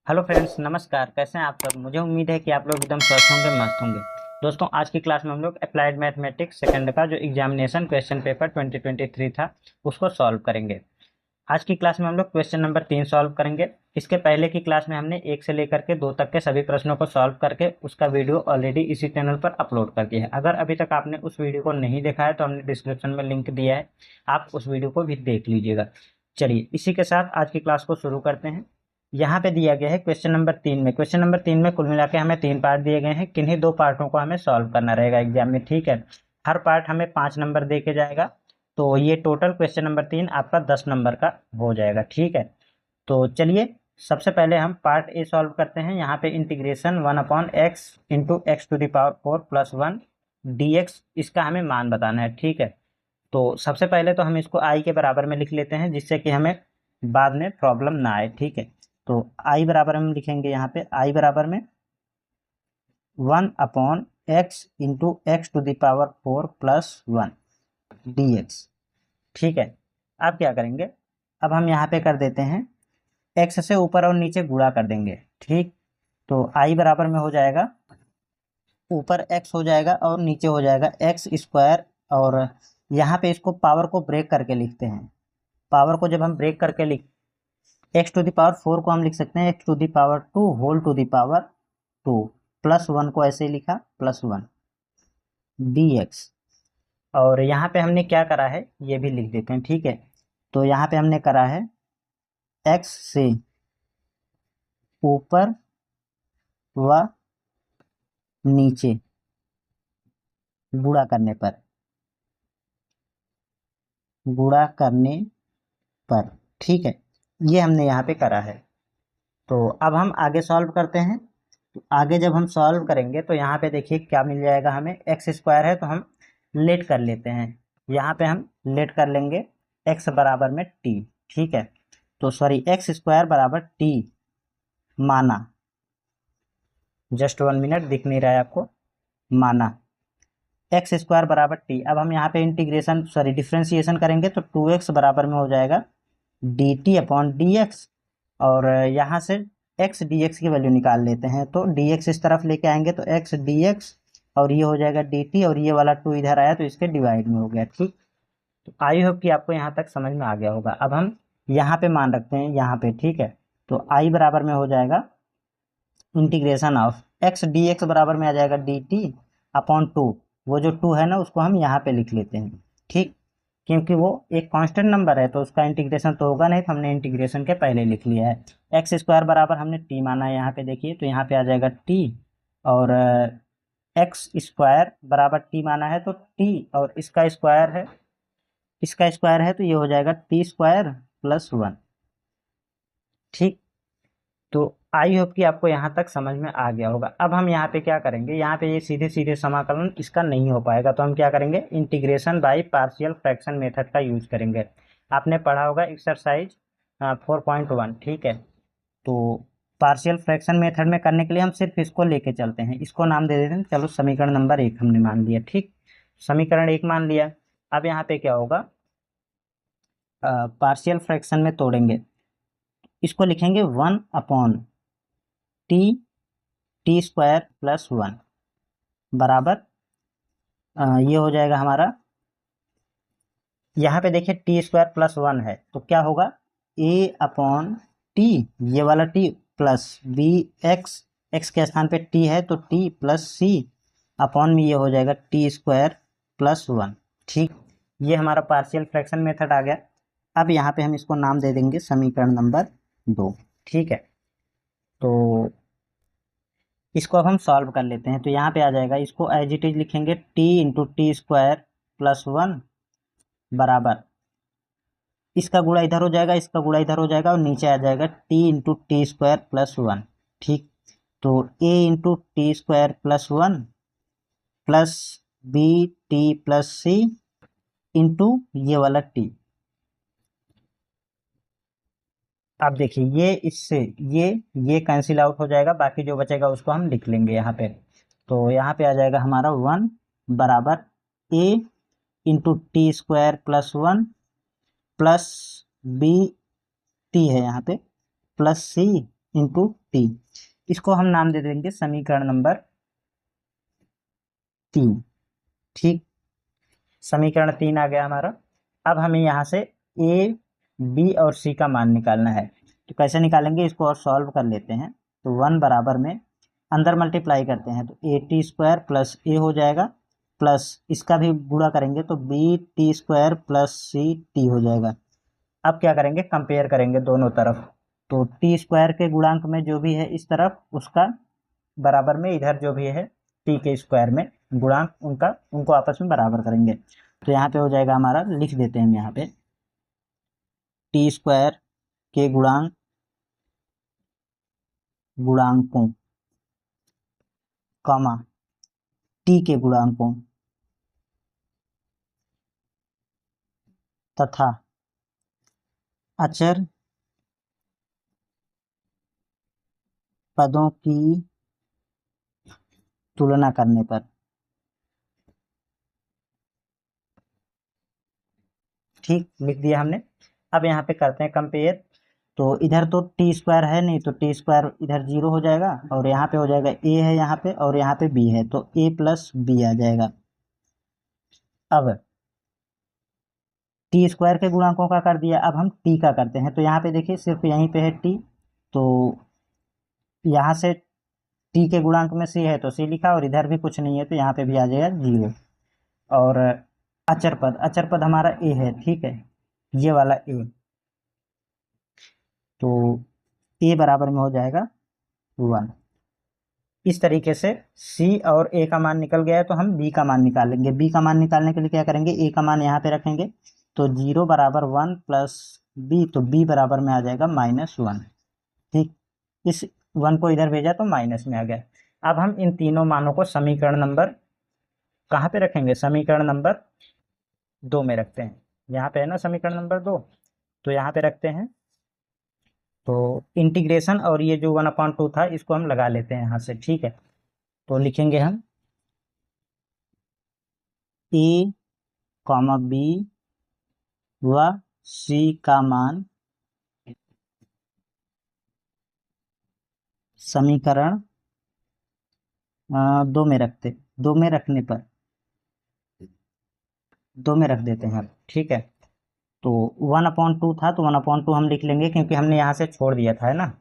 Hello friends, नमस्कार। कैसे हैं आप सब? मुझे उम्मीद है कि आप लोग एकदम स्वस्थ होंगे, मस्त होंगे। दोस्तों, आज की क्लास में हम लोग अप्लाइड मैथमेटिक्स सेकंड का जो एग्जामिनेशन क्वेश्चन पेपर 2023 था उसको सॉल्व करेंगे। आज की क्लास में हम लोग क्वेश्चन नंबर 3 सॉल्व करेंगे। इसके पहले की क्लास में हमने 1 से लेकर के 2 तक के सभी प्रश्नों को सॉल्व करके उसका वीडियो ऑलरेडी इसी चैनल पर अपलोड कर दिया है। अगर अभी तक आपने उस वीडियो को नहीं देखा है तो हमने डिस्क्रिप्शन में लिंक दिया है, आप उस वीडियो को भी देख लीजिएगा। चलिए, इसी के साथ आज की क्लास को शुरू करते हैं। यहाँ पे दिया गया है क्वेश्चन नंबर 3 में कुल मिला के हमें 3 पार्ट दिए गए हैं। किन्हीं 2 पार्टों को हमें सॉल्व करना रहेगा एग्जाम में, ठीक है। हर पार्ट हमें 5 नंबर दे के जाएगा, तो ये टोटल क्वेश्चन नंबर 3 आपका 10 नंबर का हो जाएगा, ठीक है। तो चलिए, सबसे पहले हम पार्ट ए सॉल्व करते हैं। यहाँ पे integration 1/x into X to the power 4 plus 1 dx, इसका हमें मान बताना है, ठीक है। तो सबसे पहले तो हम इसको आई के बराबर में लिख लेते हैं, जिससे कि हमें बाद में प्रॉब्लम ना आए, ठीक है। तो आई बराबर हम लिखेंगे, यहाँ पे आई बराबर में 1/x into X to the power 4 plus 1 dx, ठीक है। अब क्या करेंगे, अब हम यहाँ पे कर देते हैं x से ऊपर और नीचे गुणा कर देंगे, ठीक। तो आई बराबर में हो जाएगा, ऊपर x हो जाएगा और नीचे हो जाएगा एक्स स्क्वायर। और यहाँ पे इसको पावर को ब्रेक करके लिखते हैं। पावर को जब हम ब्रेक करके लिख एक्स टू द पावर 4 को हम लिख सकते हैं X to the power 2 whole to the power 2 plus 1 को ऐसे ही लिखा प्लस 1 dx। और यहाँ पे हमने क्या करा है ये भी लिख देते हैं, ठीक है। तो यहाँ पे हमने करा है x से ऊपर व नीचे गुणा करने पर, गुणा करने पर, ठीक है। ये हमने यहाँ पे करा है। तो अब हम आगे सॉल्व करते हैं। तो आगे जब हम सॉल्व करेंगे तो यहाँ पे देखिए क्या मिल जाएगा हमें, एक्स स्क्वायर है तो हम लेट कर लेते हैं। यहाँ पे हम लेट कर लेंगे एक्स बराबर में टी, ठीक है। तो सॉरी, एक्स स्क्वायर बराबर टी माना, जस्ट 1 मिनट, दिख नहीं रहा है आपको, माना एक्स स्क्वायर बराबर टी। अब हम यहाँ पे इंटीग्रेशन सॉरी डिफ्रेंसिएशन करेंगे तो 2x बराबर में हो जाएगा D T upon D x. और यहाँ से एक्स डी एक्स की वैल्यू निकाल लेते हैं, तो डी एक्स इस तरफ लेके आएंगे तो एक्स डी एक्स और ये हो जाएगा डी टी, और ये वाला 2 इधर आया तो इसके डिवाइड में हो गया, ठीक। तो आई होप कि आपको यहाँ तक समझ में आ गया होगा। अब हम यहाँ पे मान रखते हैं यहाँ पे, ठीक है। तो आई बराबर में हो जाएगा integration of x d x बराबर में आ जाएगा डी टी अपॉन 2। वो जो 2 है ना उसको हम यहाँ पे लिख लेते हैं, ठीक। क्योंकि वो एक कांस्टेंट नंबर है तो उसका इंटीग्रेशन तो होगा नहीं, तो हमने इंटीग्रेशन के पहले लिख लिया है। एक्स स्क्वायर बराबर हमने टी माना है यहाँ पे, देखिए तो यहाँ पे आ जाएगा टी। और एक्स स्क्वायर बराबर टी माना है तो टी, और इसका स्क्वायर है तो ये हो जाएगा टी स्क्वायर प्लस 1, ठीक। तो आई होप कि आपको यहाँ तक समझ में आ गया होगा। अब हम यहाँ पे क्या करेंगे, यहाँ पे ये सीधे सीधे समाकलन इसका नहीं हो पाएगा, तो हम क्या करेंगे, integration by partial fraction method का यूज करेंगे। आपने पढ़ा होगा एक्सरसाइज 4.1, ठीक है। तो पार्शियल फ्रैक्शन मेथड में करने के लिए हम सिर्फ इसको लेके चलते हैं, इसको नाम दे देते हैं, चलो समीकरण नंबर 1 हमने मान लिया, ठीक। समीकरण 1 मान लिया। अब यहाँ पे क्या होगा, पार्शियल फ्रैक्शन में तोड़ेंगे, इसको लिखेंगे 1/टी टी स्क्वायर प्लस 1 बराबर ये हो जाएगा हमारा, यहाँ पे देखिए टी स्क्वायर प्लस 1 है तो क्या होगा, ए अपॉन टी, ये वाला T plus B X, X के स्थान पे टी है तो टी प्लस सी अपॉन में ये हो जाएगा टी स्क्वायर प्लस 1, ठीक। ये हमारा पार्शियल फ्रैक्शन मेथड आ गया। अब यहाँ पे हम इसको नाम दे देंगे समीकरण नंबर 2, ठीक है। तो इसको अब हम सॉल्व कर लेते हैं। तो यहाँ पे आ जाएगा, इसको एज इट इज लिखेंगे T into T square plus 1 बराबर, इसका गुणा इधर हो जाएगा, इसका गुणा इधर हो जाएगा और नीचे आ जाएगा T into T square plus 1, ठीक। तो A into T square plus 1 plus B T plus C into ये वाला टी। अब देखिए ये इससे ये कैंसिल आउट हो जाएगा, बाकी जो बचेगा उसको हम लिख लेंगे यहाँ पे। तो यहाँ पे आ जाएगा हमारा 1 बराबर A into T square plus 1 plus B T है यहाँ पे प्लस सी इंटू टी। इसको हम नाम दे देंगे समीकरण नंबर 3। ठीक, समीकरण 3 आ गया हमारा। अब हमें यहाँ से ए, बी और सी का मान निकालना है। तो कैसे निकालेंगे, इसको और सॉल्व कर लेते हैं। तो 1 बराबर में अंदर मल्टीप्लाई करते हैं तो A T square plus A हो जाएगा, प्लस इसका भी गुणा करेंगे तो B T square plus C T हो जाएगा। अब क्या करेंगे, कंपेयर करेंगे दोनों तरफ। तो टी स्क्वायर के गुणांक में जो भी है इस तरफ, उसका बराबर में इधर जो भी है टी के स्क्वायर में गुणांक उनका, उनको आपस में बराबर करेंगे। तो यहाँ पे हो जाएगा हमारा, लिख देते हैं हम यहाँ पे, टी स्क्वायर के गुणांकों कॉमा टी के गुणांकों तथा अचर पदों की तुलना करने पर। ठीक, लिख दिया हमने। अब यहाँ पे करते हैं कंपेयर। तो इधर तो टी स्क्वायर है नहीं, तो टी स्क्वायर इधर 0 हो जाएगा, और यहाँ पे हो जाएगा ए है यहाँ पे, और यहाँ पे बी है, तो ए प्लस बी आ जाएगा। अब टी स्क्वायर के गुणांकों का कर दिया, अब हम टी का करते हैं। तो यहाँ पे देखिए सिर्फ यहीं पे है टी, तो यहाँ से टी के गुणांक में सी है तो सी लिखा, और इधर भी कुछ नहीं है तो यहाँ पे भी आ जाएगा 0। और अचर पद हमारा ए है, ठीक है, ये वाला ए। तो ए बराबर में हो जाएगा 1। इस तरीके से सी और ए का मान निकल गया है, तो हम बी का मान निकालेंगे। बी का मान निकालने के लिए क्या करेंगे, ए का मान यहाँ पे रखेंगे, तो 0 बराबर 1 प्लस बी, तो बी बराबर में आ जाएगा -1। ठीक, इस 1 को इधर भेजा तो माइनस में आ गया। अब हम इन तीनों मानों को समीकरण नंबर कहाँ पे रखेंगे, समीकरण नंबर 2 में रखते हैं। यहाँ पे है ना समीकरण नंबर 2, तो यहाँ पे रखते हैं। तो इंटीग्रेशन और ये जो 1/2 था इसको हम लगा लेते हैं यहाँ से, ठीक है। तो लिखेंगे हम ए कॉमा बी व सी का मान समीकरण 2 में रखते, 2 में रखने पर 2 में रख देते हैं, ठीक है। तो 1/2 था, तो 1/2 हम लिख लेंगे क्योंकि हमने यहाँ से छोड़ दिया था, है ना।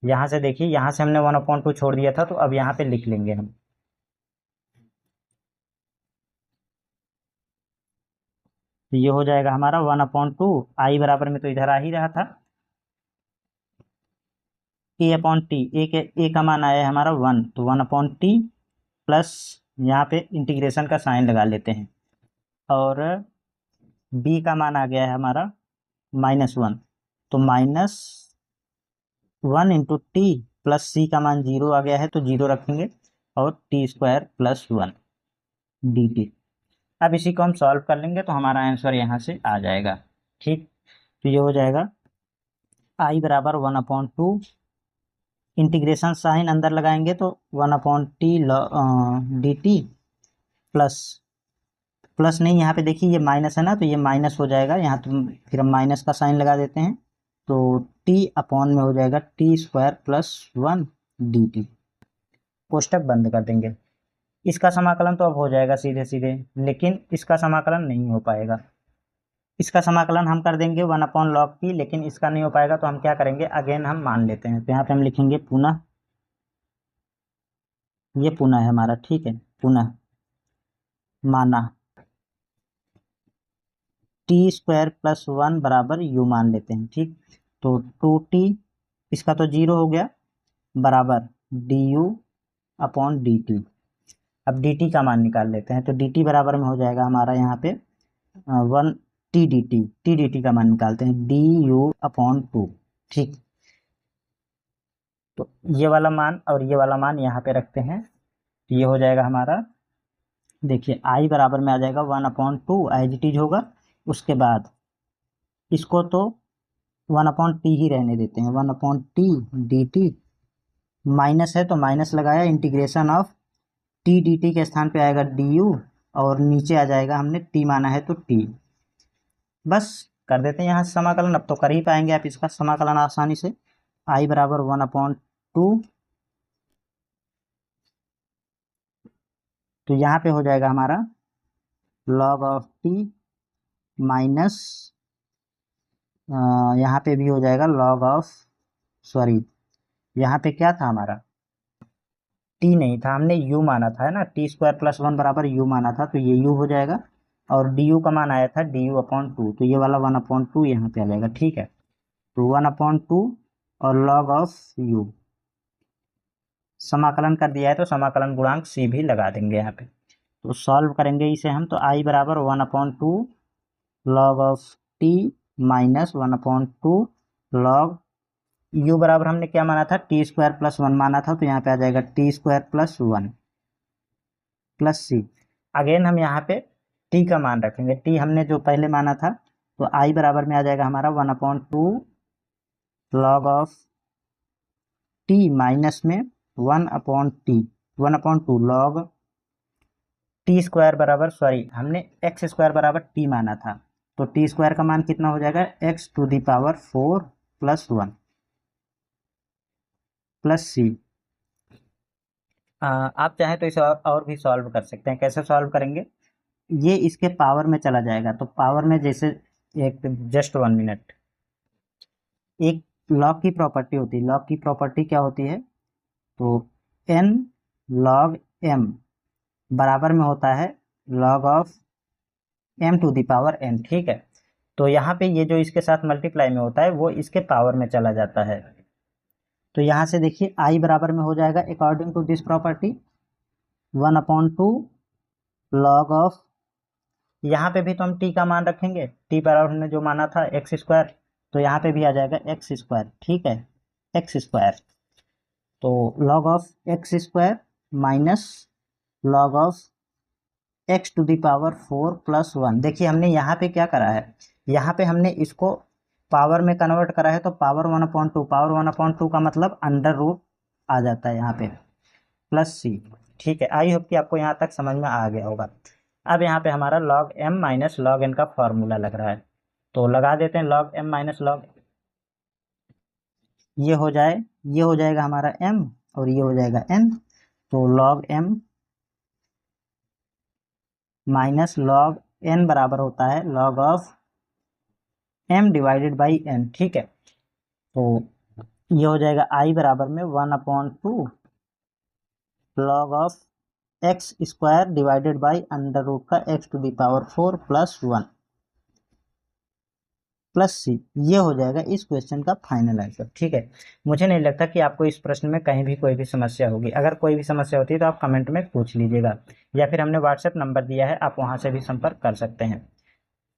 यहाँ से देखिए, यहाँ से हमने 1/2 छोड़ दिया था, तो अब यहाँ पे लिख लेंगे हम। तो ये हो जाएगा हमारा 1/2, आई बराबर में तो इधर आ ही रहा था, ए अपॉन टी, ए का मान आया है हमारा 1, तो 1/t प्लस यहाँ पे इंटीग्रेशन का साइन लगा लेते हैं, और बी का मान आ गया है हमारा -1, तो -1 इंटू टी प्लस सी का मान 0 आ गया है, तो 0 रखेंगे, और T square plus 1 D T. अब इसी को हम सॉल्व कर लेंगे तो हमारा आंसर यहाँ से आ जाएगा। ठीक, तो ये हो जाएगा आई बराबर 1/2, इंटीग्रेशन साइन अंदर लगाएंगे तो 1/t D T plus, plus नहीं, यहाँ पे देखिए ये माइनस है ना, तो ये माइनस हो जाएगा यहाँ, तो फिर हम माइनस का साइन लगा देते हैं, तो टी अपॉन में हो जाएगा T square plus 1 D T. कोष्टक बंद कर देंगे। इसका समाकलन तो अब हो जाएगा सीधे सीधे, लेकिन इसका समाकलन नहीं हो पाएगा। इसका समाकलन हम कर देंगे 1/log की, लेकिन इसका नहीं हो पाएगा, तो हम क्या करेंगे, अगेन हम मान लेते हैं। तो यहाँ पे हम लिखेंगे पुनः, ये पुनः है हमारा, ठीक है, पुनः माना टी स्क्वायर प्लस 1 बराबर यू मान लेते हैं, ठीक। तो 2t, इसका तो 0 हो गया, बराबर D you upon D T. अब डी टी का मान निकाल लेते हैं, तो डी टी बराबर में हो जाएगा हमारा यहाँ पे 1 टी डी टी का मान निकालते हैं, डी यू अपॉन 2, ठीक। तो ये वाला मान और ये वाला मान यहाँ पे रखते हैं, तो ये हो जाएगा हमारा, देखिए आई बराबर में आ जाएगा 1/2, एज इट इज होगा। उसके बाद इसको तो 1/t ही रहने देते हैं, 1/t डी टी, माइनस है तो माइनस लगाया, integration of T D T के स्थान पे आएगा डी यू, और नीचे आ जाएगा, हमने टी माना है तो टी। बस कर देते हैं यहाँ से समाकलन, अब तो कर ही पाएंगे आप इसका समाकलन आसानी से। आई बराबर 1/2, तो यहाँ पे हो जाएगा हमारा log ऑफ टी माइनस, यहाँ पे भी हो जाएगा log ऑफ, सॉरी यहाँ पे क्या था हमारा, टी नहीं था, हमने यू माना था, है ना, t² + 1 बराबर यू माना था, तो ये यू हो जाएगा, और डी यू का मान आया था du/2, तो ये वाला 1/2 यहाँ पे आ जाएगा, ठीक है। तो 1/2 और log ऑफ यू, समाकलन कर दिया है तो समाकलन गुणांक सी भी लगा देंगे यहाँ पे। तो सॉल्व करेंगे इसे हम, तो आई बराबर 1/2 log of T minus 1/2 log you बराबर हमने क्या माना था, t² + 1 माना था, तो यहाँ पे आ जाएगा t² + 1 प्लस सी। अगेन हम यहाँ पे t का मान रखेंगे, t हमने जो पहले माना था, तो आई बराबर में आ जाएगा हमारा 1/2 log ऑफ टी माइनस में 1/2 log t² बराबर, सॉरी हमने x² बराबर t माना था, तो t² का मान कितना हो जाएगा, x⁴ + 1 प्लस सी। आप चाहें तो इसे और भी सॉल्व कर सकते हैं। कैसे सॉल्व करेंगे, ये इसके पावर में चला जाएगा, तो पावर में जैसे, एक जस्ट 1 मिनट, एक लॉग की प्रॉपर्टी होती है, लॉग की प्रॉपर्टी क्या होती है, तो n log m बराबर में होता है log ऑफ m⁴n, ठीक है। तो यहाँ पे ये जो इसके साथ मल्टीप्लाई में होता है वो इसके पावर में चला जाता है, तो यहाँ से देखिए i बराबर में हो जाएगा according to this property 1/2 log of, यहाँ पे भी तो हम t का मान रखेंगे, t बराबर हमने जो माना था x², तो यहाँ पे भी आ जाएगा x², ठीक है, x², तो log of x² minus log of x⁴ + 1। देखिए हमने यहाँ पे क्या करा है, यहाँ पे हमने इसको पावर में कन्वर्ट करा है, तो पावर 1/2 का मतलब अंडर रूट आ जाता है यहाँ पे, प्लस सी, ठीक है। आई होप कि आपको यहाँ तक समझ में आ गया होगा। अब यहाँ पे हमारा log m minus log n का फॉर्मूला लग रहा है, तो लगा देते हैं log m माइनस log, ये हो जाएगा हमारा m और ये हो जाएगा n, तो log m minus log n बराबर होता है log ऑफ m/n, ठीक है। तो ये हो जाएगा i बराबर में 1/2 log of x² divided by under root का x⁴ + 1 प्लस सी, ये हो जाएगा इस क्वेश्चन का फाइनल आंसर, ठीक है। मुझे नहीं लगता कि आपको इस प्रश्न में कहीं भी कोई भी समस्या होगी। अगर कोई भी समस्या होती है तो आप कमेंट में पूछ लीजिएगा, या फिर हमने व्हाट्सएप नंबर दिया है, आप वहां से भी संपर्क कर सकते हैं।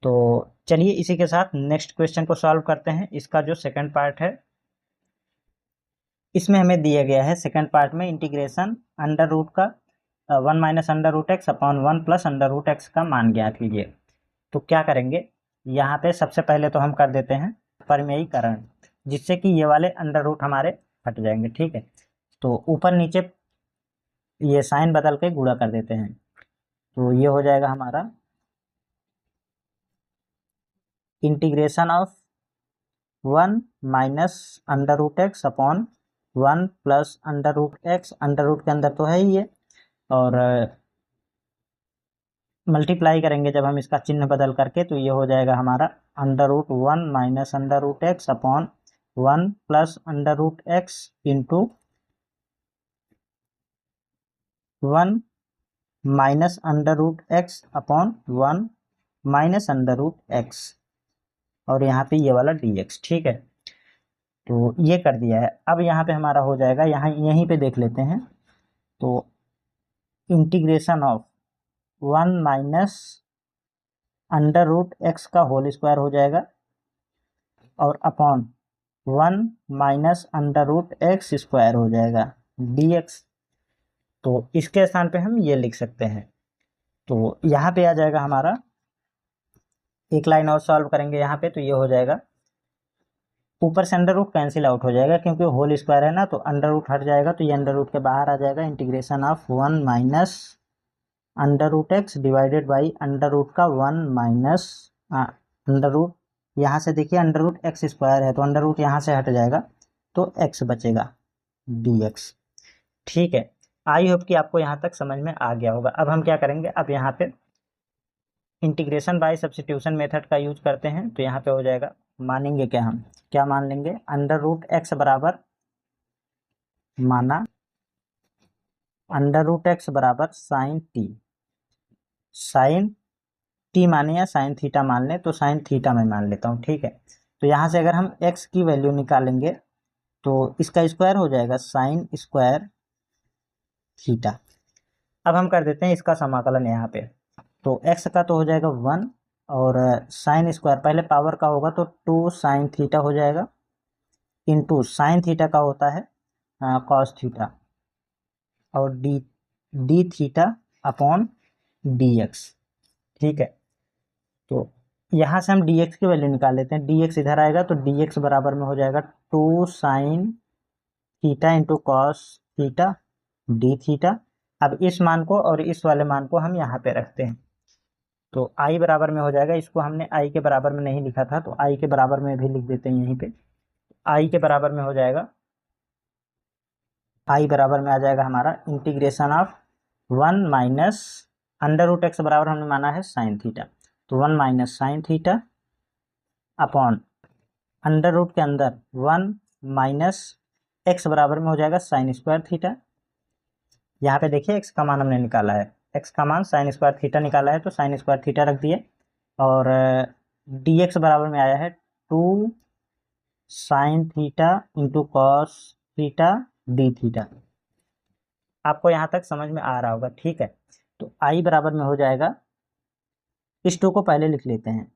तो चलिए इसी के साथ नेक्स्ट क्वेश्चन को सॉल्व करते हैं। इसका जो सेकंड पार्ट है, इसमें हमें दिया गया है सेकंड पार्ट में इंटीग्रेशन अंडर रूट का 1 minus under root x/1 plus under root x का मान ज्ञात कीजिए। तो क्या करेंगे, यहाँ पे सबसे पहले तो हम कर देते हैं परमेयीकरण, जिससे कि ये वाले अंडर रूट हमारे हट जाएंगे, ठीक है। तो ऊपर नीचे ये साइन बदल के गुणा कर देते हैं, तो ये हो जाएगा हमारा integration of 1 minus under root x/1 plus under root x, under root के अंदर तो है ही ये, और मल्टीप्लाई करेंगे जब हम इसका चिन्ह बदल करके, तो ये हो जाएगा हमारा under root 1 minus under root x/1 plus under root x into 1 minus under root x/1 minus under root x, और यहाँ पे ये वाला dx, ठीक है। तो ये कर दिया है। अब यहाँ पे हमारा हो जाएगा, यहीं पे देख लेते हैं, तो integration of 1 minus under root x का होल स्क्वायर हो जाएगा, और upon 1 minus under root x² हो जाएगा dx। तो इसके स्थान पे हम ये लिख सकते हैं, तो यहाँ पे आ जाएगा हमारा, एक लाइन और सॉल्व करेंगे यहाँ पे, तो ये हो जाएगा, ऊपर से अंडर रूट कैंसिल आउट हो जाएगा क्योंकि होल स्क्वायर है ना, तो अंडर रूट हट जाएगा, तो ये अंडर रूट के बाहर आ जाएगा। Integration of 1 minus under root x divided by under root का 1 माइनस अंडर रूट, यहाँ से देखिए अंडर रूट x² है, तो अंडर रूट यहाँ से हट जाएगा, तो x बचेगा dx। ठीक है, आई होप कि आपको यहाँ तक समझ में आ गया होगा। अब हम क्या करेंगे, अब यहाँ पे इंटीग्रेशन बाय सब्स्टिट्यूशन मेथड का यूज करते हैं। तो यहाँ पे हो जाएगा, मानेंगे क्या, हम क्या मान लेंगे, अंडर रूट एक्स बराबर, माना अंडर रूट एक्स बराबर साइन टी, साइन टी माने या साइन थीटा मान लें, तो साइन थीटा मैं मान लेता हूँ। ठीक है, तो यहाँ से अगर हम एक्स की वैल्यू निकालेंगे तो इसका स्क्वायर हो जाएगा साइन स्क्वायर थीटा। अब हम कर देते हैं इसका समाकलन यहाँ पे। तो एक्स का तो हो जाएगा 1, और साइन स्क्वायर पहले पावर का होगा तो 2 साइन थीटा हो जाएगा, इंटू साइन थीटा का होता है कॉस थीटा, और D theta upon D x. ठीक है, तो यहाँ से हम dx की वैल्यू निकाल लेते हैं। dx इधर आएगा तो dx बराबर में हो जाएगा 2 sine theta into cos theta d theta. अब इस मान को और इस वाले मान को हम यहाँ पे रखते हैं, तो i बराबर में हो जाएगा, इसको हमने i के बराबर में नहीं लिखा था तो i के बराबर में भी लिख देते हैं यहीं पे। i के बराबर में हो जाएगा, i बराबर में आ जाएगा हमारा integration of 1 minus under root x बराबर हमने माना है साइन थीटा, तो 1 minus sine theta upon under root के अंदर 1 माइनस एक्स बराबर में हो जाएगा साइन स्क्वायर थीटा। यहाँ पे देखिए एक्स का मान हमने निकाला है, एक्स का मान साइन स्क्वायर थीटा निकाला है, तो साइन स्क्वायर थीटा रख दिए, और डी एक्स बराबर में आया है 2 sine theta into cos theta d theta. आपको यहाँ तक समझ में आ रहा होगा। ठीक है, तो आई बराबर में हो जाएगा, इस 2 को पहले लिख लेते हैं,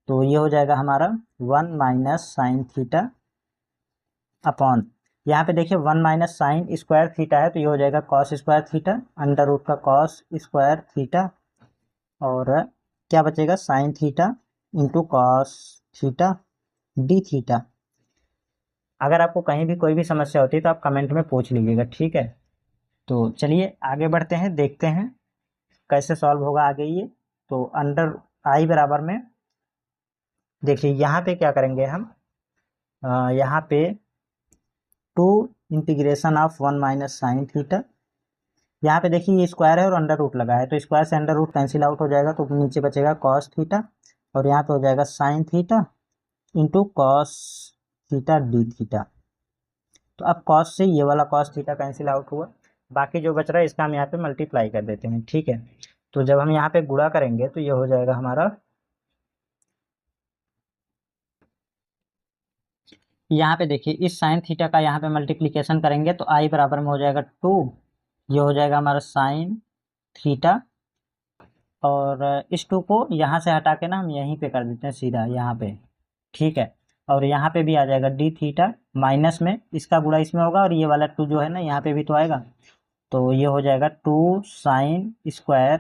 तो ये हो जाएगा हमारा 1 माइनस साइन थीटा अपॉन, यहाँ पे देखिए 1 माइनस साइन स्क्वायर थीटा है तो ये हो जाएगा cos square theta, under root का कॉस स्क्वायर थीटा, और क्या बचेगा sine theta into cos theta d theta. अगर आपको कहीं भी कोई भी समस्या होती है तो आप कमेंट में पूछ लीजिएगा। ठीक है, तो चलिए आगे बढ़ते हैं, देखते हैं कैसे सॉल्व होगा आगे ये। तो अंडर आई बराबर में देखिए यहाँ पे क्या करेंगे हम, यहाँ पे 2 integration of 1 minus sine theta, यहाँ पे देखिए ये स्क्वायर है और अंडर रूट लगा है, तो स्क्वायर से अंडर रूट कैंसिल आउट हो जाएगा, तो नीचे बचेगा कॉस थीटा, और यहाँ पे हो जाएगा sign theta into cos theta d theta. तो अब कॉस से ये वाला कॉस थीटा कैंसिल आउट हुआ, बाकी जो बच रहा है इसका हम यहाँ पे मल्टीप्लाई कर देते हैं। ठीक है, तो जब हम यहाँ पे गुणा करेंगे तो ये हो जाएगा हमारा, यहाँ पे देखिए इस साइन थीटा का यहाँ पे मल्टीप्लीकेशन करेंगे तो आई बराबर में हो जाएगा 2, ये हो जाएगा हमारा साइन थीटा, और इस 2 को यहाँ से हटा के ना हम यहीं पे कर देते हैं सीधा यहाँ पे। ठीक है, और यहाँ पे भी आ जाएगा डी थीटा, माइनस में इसका गुणा इसमें होगा, और ये वाला 2 जो है ना यहाँ पे भी तो आएगा, तो ये हो जाएगा 2 sine square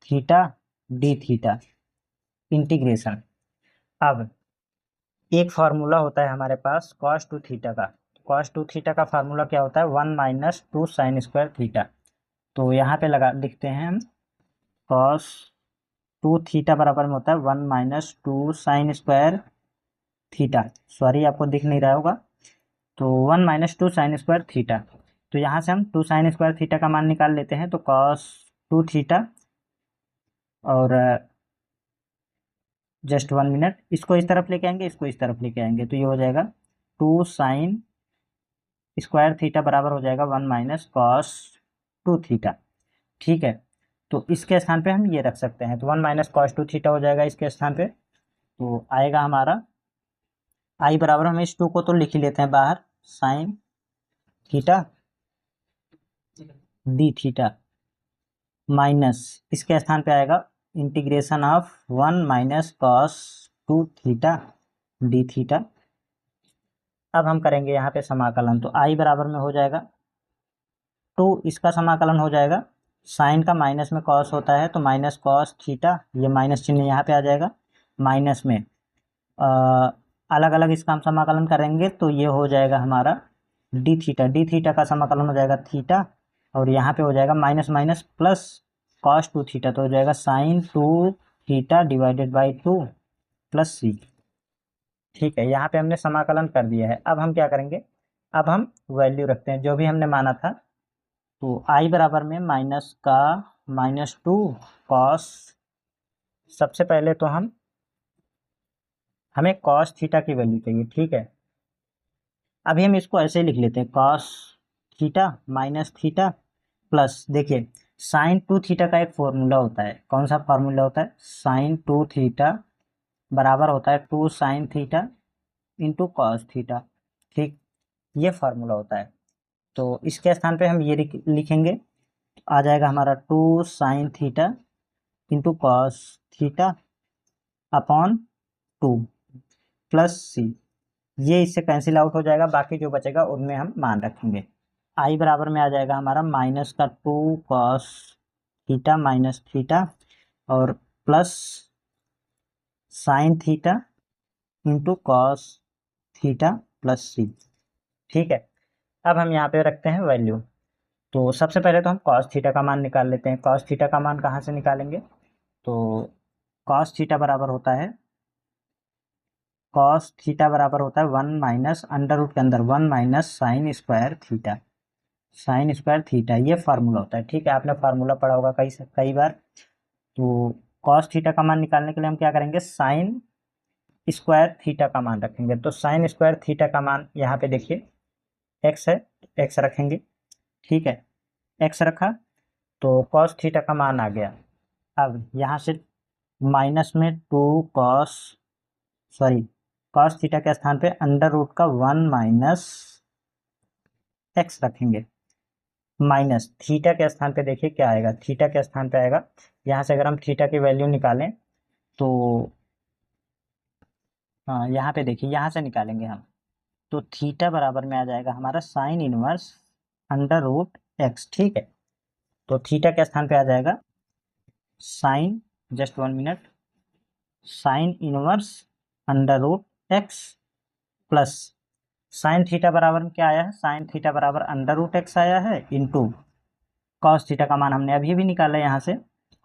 theta d theta integration. अब एक फार्मूला होता है हमारे पास कॉस टू थीटा का, कॉस टू थीटा का फार्मूला क्या होता है, 1 माइनस 2 साइन स्क्वायर थीटा। तो यहाँ पे लगा लिखते हैं हम, कॉस टू थीटा बराबर में होता है 1 minus 2 sine square theta, sorry आपको दिख नहीं रहा होगा, तो 1 माइनस 2 साइन स्क्वायर थीटा। तो यहाँ से हम 2 साइन स्क्वायर थीटा का मान निकाल लेते हैं, तो कॉस 2 थीटा, और जस्ट 1 मिनट, इसको इस तरफ लेके आएंगे, इसको इस तरफ लेके आएंगे, तो ये हो जाएगा 2 साइन स्क्वायर थीटा बराबर हो जाएगा 1 माइनस कॉस 2 थीटा। ठीक है, तो इसके स्थान पे हम ये रख सकते हैं, तो 1 माइनस कॉस 2 थीटा हो जाएगा इसके स्थान पे, तो आएगा हमारा आई बराबर, हम इस 2 को तो लिख ही लेते हैं बाहर, sine theta d theta, minus इसके स्थान पे आएगा integration of 1 minus cos 2 theta d theta. अब हम करेंगे यहाँ पे समाकलन, तो आई बराबर में हो जाएगा 2, इसका समाकलन हो जाएगा, साइन का माइनस में कॉस होता है तो माइनस कॉस थीटा, ये माइनस चिन्ह यहाँ पे आ जाएगा, माइनस में अलग अलग इसका हम समाकलन करेंगे तो ये हो जाएगा हमारा डी थीटा, डी थीटा का समाकलन हो जाएगा थीटा, और यहाँ पे हो जाएगा minus minus plus cos 2 theta, तो हो जाएगा sine 2 theta divided by 2 plus C. ठीक है, यहाँ पे हमने समाकलन कर दिया है। अब हम क्या करेंगे, अब हम वैल्यू रखते हैं जो भी हमने माना था। तो आई बराबर में माइनस का -2 कॉस, सबसे पहले तो हमें कॉस थीटा की वैल्यू चाहिए। ठीक है, अभी हम इसको ऐसे ही लिख लेते हैं, cos theta minus theta plus, देखिए साइन 2 थीटा का एक फॉर्मूला होता है। कौन सा फॉर्मूला होता है, साइन 2 थीटा बराबर होता है 2 sine theta into cos theta. ठीक, ये फार्मूला होता है। तो इसके स्थान पे हम ये लिखेंगे, आ जाएगा हमारा 2 sine theta into cos theta upon 2 plus C. ये इससे कैंसिल आउट हो जाएगा, बाकी जो बचेगा उनमें हम मान रखेंगे। आई बराबर में आ जाएगा हमारा माइनस का 2 कॉस थीटा माइनस थीटा और plus sine theta into cos theta plus C. ठीक है, अब हम यहाँ पे रखते हैं वैल्यू। तो सबसे पहले तो हम कॉस थीटा का मान निकाल लेते हैं। कॉस थीटा का मान कहाँ से निकालेंगे, तो कॉस थीटा बराबर होता है, कॉस थीटा बराबर होता है 1 माइनस अंडर रूट के अंदर 1 minus sine square theta, sine square theta, ये फार्मूला होता है। ठीक है, आपने फार्मूला पढ़ा होगा कई कई बार। तो कॉस थीटा का मान निकालने के लिए हम क्या करेंगे, साइन स्क्वायर थीटा का मान रखेंगे। तो साइन स्क्वायर थीटा का मान यहाँ पे देखिए एक्स है, एक्स रखेंगे। ठीक है, एक्स रखा तो कॉस थीटा का मान आ गया। अब यहाँ से माइनस में 2 कॉस, सॉरी कॉस थीटा के स्थान पे अंडर रूट का 1 माइनस एक्स रखेंगे, माइनस थीटा के स्थान पे देखिए क्या आएगा, थीटा के स्थान पे आएगा, यहाँ से अगर हम थीटा की वैल्यू निकालें तो हाँ यहाँ पे देखिए, यहाँ से निकालेंगे हम, तो थीटा बराबर में आ जाएगा हमारा sine inverse under root x. ठीक है, तो थीटा के स्थान पे आ जाएगा sine, just 1 minute, sine inverse under root x plus sine theta बराबर में क्या आया है, साइन थीटा बराबर अंडर रूट एक्स आया है इंटू कॉस थीटा का मान हमने अभी भी निकाला यहाँ से,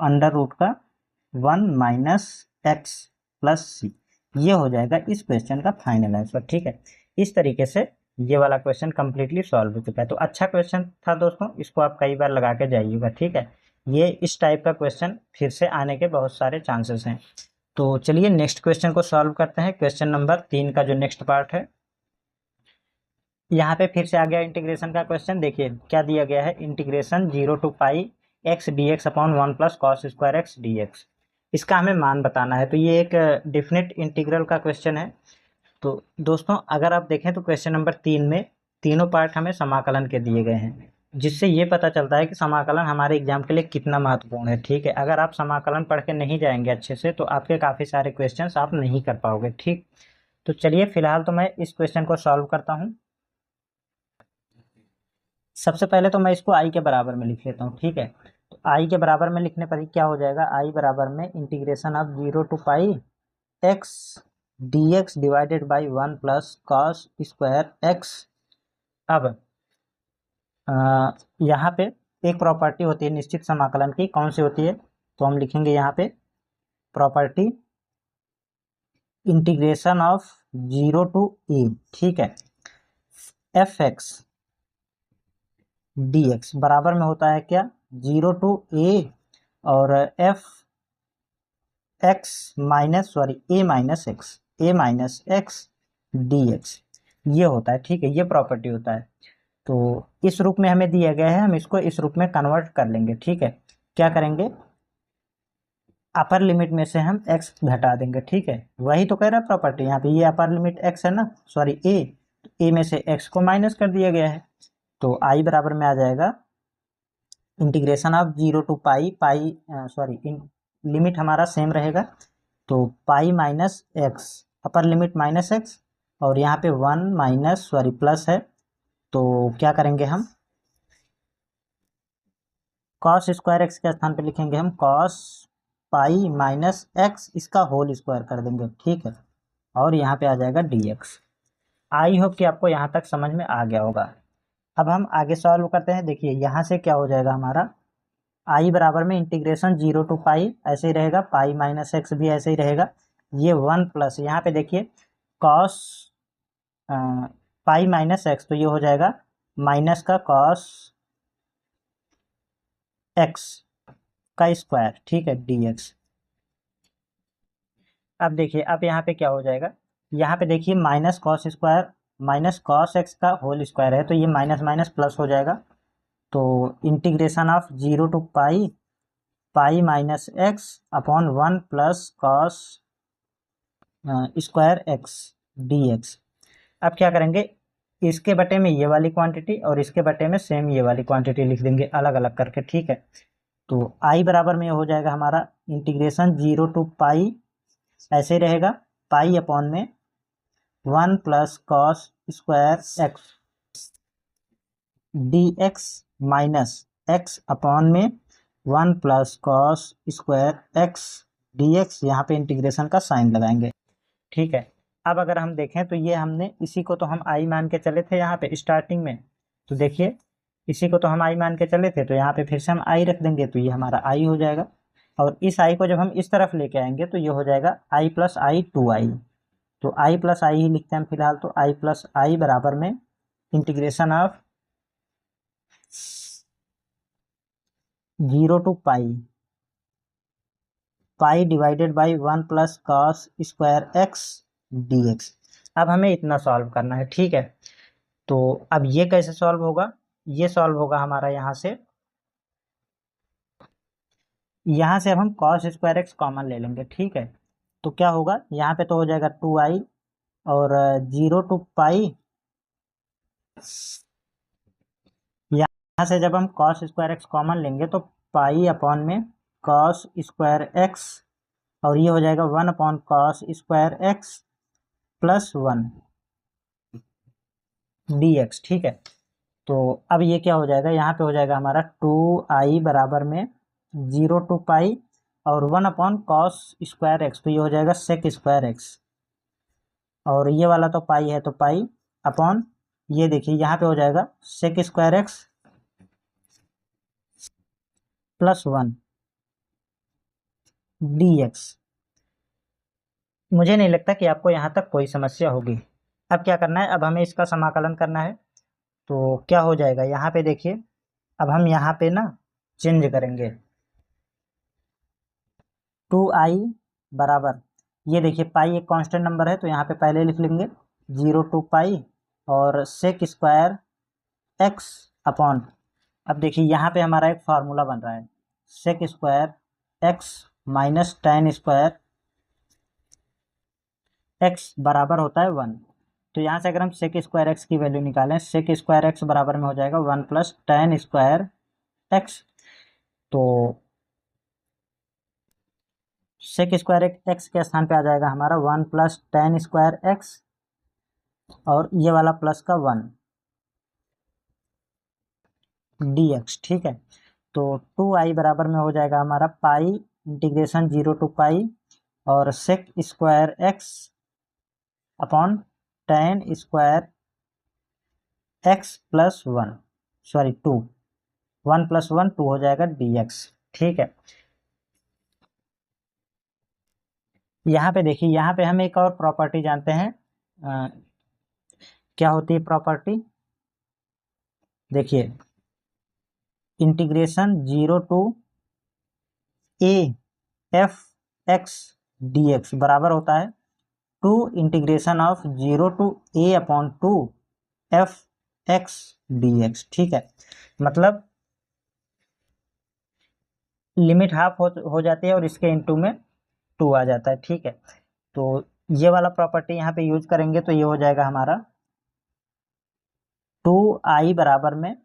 अंडर रूट का 1 माइनस एक्स प्लस सी। ये हो जाएगा इस क्वेश्चन का फाइनल आंसर। ठीक है, इस तरीके से ये वाला क्वेश्चन कंप्लीटली सॉल्व हो चुका है। तो अच्छा क्वेश्चन था दोस्तों, इसको आप कई बार लगा के जाइएगा। ठीक है, ये इस टाइप का क्वेश्चन फिर से आने के बहुत सारे चांसेस हैं। तो चलिए नेक्स्ट क्वेश्चन को सॉल्व करते हैं, क्वेश्चन नंबर 3 का जो नेक्स्ट पार्ट है। यहाँ पे फिर से आ गया इंटीग्रेशन का क्वेश्चन। देखिए क्या दिया गया है, integration 0 to pi x d x upon 1 plus cos square x d x, इसका हमें मान बताना है। तो ये एक डिफिनिट इंटीग्रल का क्वेश्चन है। तो दोस्तों अगर आप देखें तो क्वेश्चन नंबर 3 में तीनों पार्ट हमें समाकलन के दिए गए हैं, जिससे ये पता चलता है कि समाकलन हमारे एग्जाम के लिए कितना महत्वपूर्ण है। ठीक है, अगर आप समाकलन पढ़ के नहीं जाएंगे अच्छे से तो आपके काफ़ी सारे क्वेश्चंस आप नहीं कर पाओगे। ठीक, तो चलिए फिलहाल तो मैं इस क्वेश्चन को सॉल्व करता हूँ। सबसे पहले तो मैं इसको आई के बराबर में लिख लेता हूँ। ठीक है, तो आई के बराबर में लिखने पर ही क्या हो जाएगा, आई बराबर में integration of 0 to pi x d x divided by 1 plus cos square x. अब यहाँ पे एक प्रॉपर्टी होती है निश्चित समाकलन की, कौन सी होती है, तो हम लिखेंगे यहाँ पे प्रॉपर्टी इंटीग्रेशन ऑफ 0 टू ए। ठीक है, एफ एक्स डी एक्स बराबर में होता है क्या, 0 टू ए और एफ एक्स माइनस, सॉरी ए माइनस एक्स, ए माइनस एक्स डी एक्स, ये होता है। ठीक है, ये प्रॉपर्टी होता है। तो इस रूप में हमें दिया गया है, हम इसको इस रूप में कन्वर्ट कर लेंगे। ठीक है, क्या करेंगे, अपर लिमिट में से हम x घटा देंगे। ठीक है, वही तो कह रहा है प्रॉपर्टी, यहाँ पे ये अपर लिमिट x है ना, सॉरी ए में से x को माइनस कर दिया गया है। तो i बराबर में आ जाएगा integration of 0 to pi, pi sorry limit हमारा सेम रहेगा, तो pi minus x, upper limit minus x और यहाँ पे 1 माइनस सॉरी प्लस है, तो क्या करेंगे हम, कॉस स्क्वायर एक्स के स्थान पे लिखेंगे हम कॉस पाई माइनस एक्स, इसका होल स्क्वायर कर देंगे। ठीक है, और यहाँ पे आ जाएगा डी एक्स। आई होप कि आपको यहाँ तक समझ में आ गया होगा। अब हम आगे सॉल्व करते हैं। देखिए यहाँ से क्या हो जाएगा हमारा, आई बराबर में इंटीग्रेशन 0 टू पाई ऐसे ही रहेगा, पाई माइनस एक्स भी ऐसे ही रहेगा, ये 1 प्लस यहाँ पे देखिए कॉस पाई माइनस एक्स, तो ये हो जाएगा माइनस का कॉस एक्स का स्क्वायर, ठीक है, dx। अब देखिए, अब यहाँ पे क्या हो जाएगा, यहाँ पे देखिए minus cos square minus cos x का होल स्क्वायर है, तो ये माइनस माइनस प्लस हो जाएगा। तो integration of 0 to pi pi minus x upon 1 plus cos square x dx। अब क्या करेंगे, इसके बटे में ये वाली क्वांटिटी और इसके बटे में सेम ये वाली क्वांटिटी लिख देंगे अलग अलग करके, ठीक है। तो आई बराबर में हो जाएगा हमारा इंटीग्रेशन 0 टू पाई, ऐसे रहेगा, पाई अपॉन में 1 plus cos square x dx minus x upon में 1 plus cos square x dx। यहाँ पे इंटीग्रेशन का साइन लगाएंगे, ठीक है। अब अगर हम देखें तो ये हमने इसी को तो हम आई मान के चले थे यहाँ पे स्टार्टिंग में, तो देखिए इसी को तो हम आई मान के चले थे, तो यहाँ पे फिर से हम आई रख देंगे, तो ये हमारा आई हो जाएगा। और इस आई को जब हम इस तरफ लेके आएंगे तो ये हो जाएगा आई प्लस आई 2i। तो आई प्लस आई ही लिखते हैं फिलहाल, तो आई प्लस आई बराबर में integration of 0 to pi pi divided by 1 plus cos square x dx। अब हमें इतना सॉल्व करना है, ठीक है। तो अब ये कैसे सॉल्व होगा, ये सॉल्व होगा हमारा यहाँ से अब हम कॉस स्क्वायर एक्स कॉमन ले लेंगे, ठीक है। तो क्या होगा, यहाँ पे तो हो जाएगा 2i और 0 टू पाई, यहाँ से जब हम कॉस स्क्वायर एक्स कॉमन लेंगे तो पाई अपॉन में कॉस स्क्वायर एक्स, और ये हो जाएगा 1 upon cos square x plus 1 dx, ठीक है। तो अब ये क्या हो जाएगा, यहाँ पे हो जाएगा हमारा 2i बराबर में 0 टू पाई और 1 अपॉन कॉस स्क्वायर एक्स, तो ये हो जाएगा सेक स्क्वायर एक्स, और ये वाला तो पाई है तो पाई अपॉन, ये देखिए यहाँ पे हो जाएगा sec square x plus 1 dx। मुझे नहीं लगता कि आपको यहाँ तक कोई समस्या होगी। अब क्या करना है, अब हमें इसका समाकलन करना है। तो क्या हो जाएगा, यहाँ पे देखिए, अब हम यहाँ पे ना चेंज करेंगे 2i बराबर, ये देखिए पाई एक कांस्टेंट नंबर है तो यहाँ पे पहले लिख लेंगे 0 टू पाई और सेक स्क्वायर एक्स अपॉन, अब देखिए यहाँ पे हमारा एक फार्मूला बन रहा है, sec square x minus tan square x बराबर होता है 1। तो यहाँ से अगर हम सेक स्क्वायर एक्स की वैल्यू निकालें, सेक स्क्वायर एक्स बराबर में हो जाएगा 1 प्लस टेन स्क्वायर एक्स। तो सेक स्क्वायर एक्स के स्थान पे आ जाएगा हमारा 1 प्लस टेन स्क्वायर एक्स और ये वाला प्लस का 1 dx, ठीक है। तो 2i बराबर में हो जाएगा हमारा पाई इंटीग्रेशन 0 टू पाई और sec square x upon tan square x plus 1, sorry 2, 1 plus 1 2 हो जाएगा dx, ठीक है। यहाँ पे देखिए, यहाँ पे हम एक और प्रॉपर्टी जानते हैं, क्या होती है प्रॉपर्टी, देखिए integration 0 to a f x dx बराबर होता है 2 integration of 0 to a upon 2 f x dx, ठीक है। मतलब लिमिट हाफ हो जाती है और इसके इनटू में 2 आ जाता है, ठीक है। तो ये वाला प्रॉपर्टी यहाँ पे यूज करेंगे तो ये हो जाएगा हमारा 2i बराबर में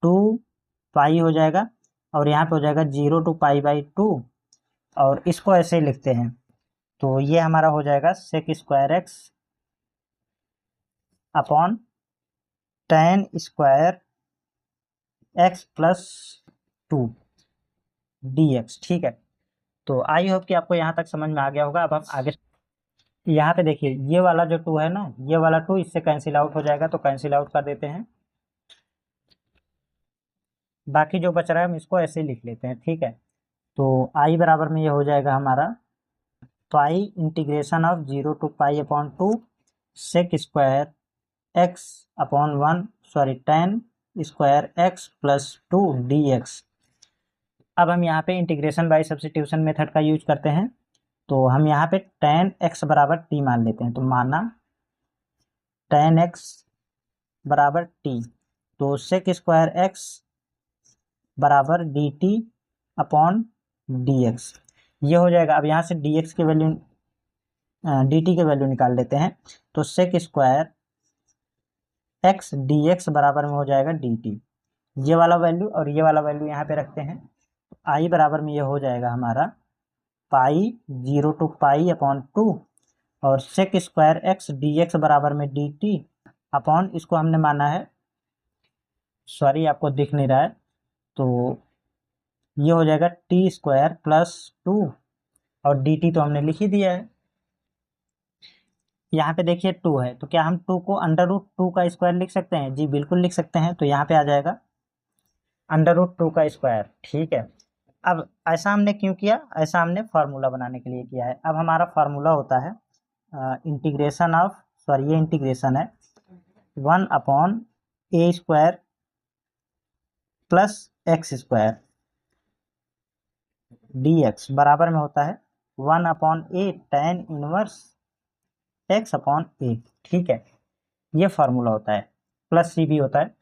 2 पाई हो जाएगा और यहाँ पे हो जाएगा 0 टू पाई बाई 2, और इसको ऐसे ही लिखते हैं। तो ये हमारा हो जाएगा sec square x upon tan square x plus 2 dx, ठीक है। तो आई होप कि आपको यहाँ तक समझ में आ गया होगा। अब हम आगे यहाँ पे देखिए, ये वाला जो 2 है ना, ये वाला 2 इससे कैंसिल आउट हो जाएगा, तो कैंसिल आउट कर देते हैं। बाकी जो बच रहा है हम इसको ऐसे ही लिख लेते हैं, ठीक है। तो आई बराबर में ये हो जाएगा हमारा pi integration of 0 to pi upon 2 sec square x upon 1 sorry tan square x plus 2 dx। अब हम यहाँ पे इंटीग्रेशन बाय सब्स्टिट्यूशन मेथड का यूज करते हैं, तो हम यहाँ पे tan x बराबर t मान लेते हैं। तो माना tan x बराबर t, तो सेक स्क्वायर x बराबर dt अपॉन dx ये हो जाएगा। अब यहाँ से dx की वैल्यू dt की वैल्यू निकाल लेते हैं, तो सेक स्क्वायर x dx बराबर में हो जाएगा dt। ये वाला वैल्यू और ये वाला वैल्यू यहाँ पे रखते हैं, आई बराबर में ये हो जाएगा हमारा पाई 0 to पाई अपॉन 2 और सेक स्क्वायर x dx बराबर में dt अपॉन इसको हमने माना है, सॉरी आपको दिख नहीं रहा है, तो ये हो जाएगा t स्क्वायर प्लस 2 और dt तो हमने लिख ही दिया है। यहाँ पे देखिए 2 है, तो क्या हम 2 को अंडर रूट 2 का स्क्वायर लिख सकते हैं? जी बिल्कुल लिख सकते हैं। तो यहाँ पे आ जाएगा अंडर रूट 2 का स्क्वायर। ठीक है, अब ऐसा हमने क्यों किया? ऐसा हमने फार्मूला बनाने के लिए किया है। अब हमारा फार्मूला होता है इंटीग्रेशन ऑफ, सॉरी ये इंटीग्रेशन है 1 upon A square plus X square dx बराबर में होता है 1 upon A tan inverse X upon A. ठीक है, ये फार्मूला होता है, प्लस सी भी होता है।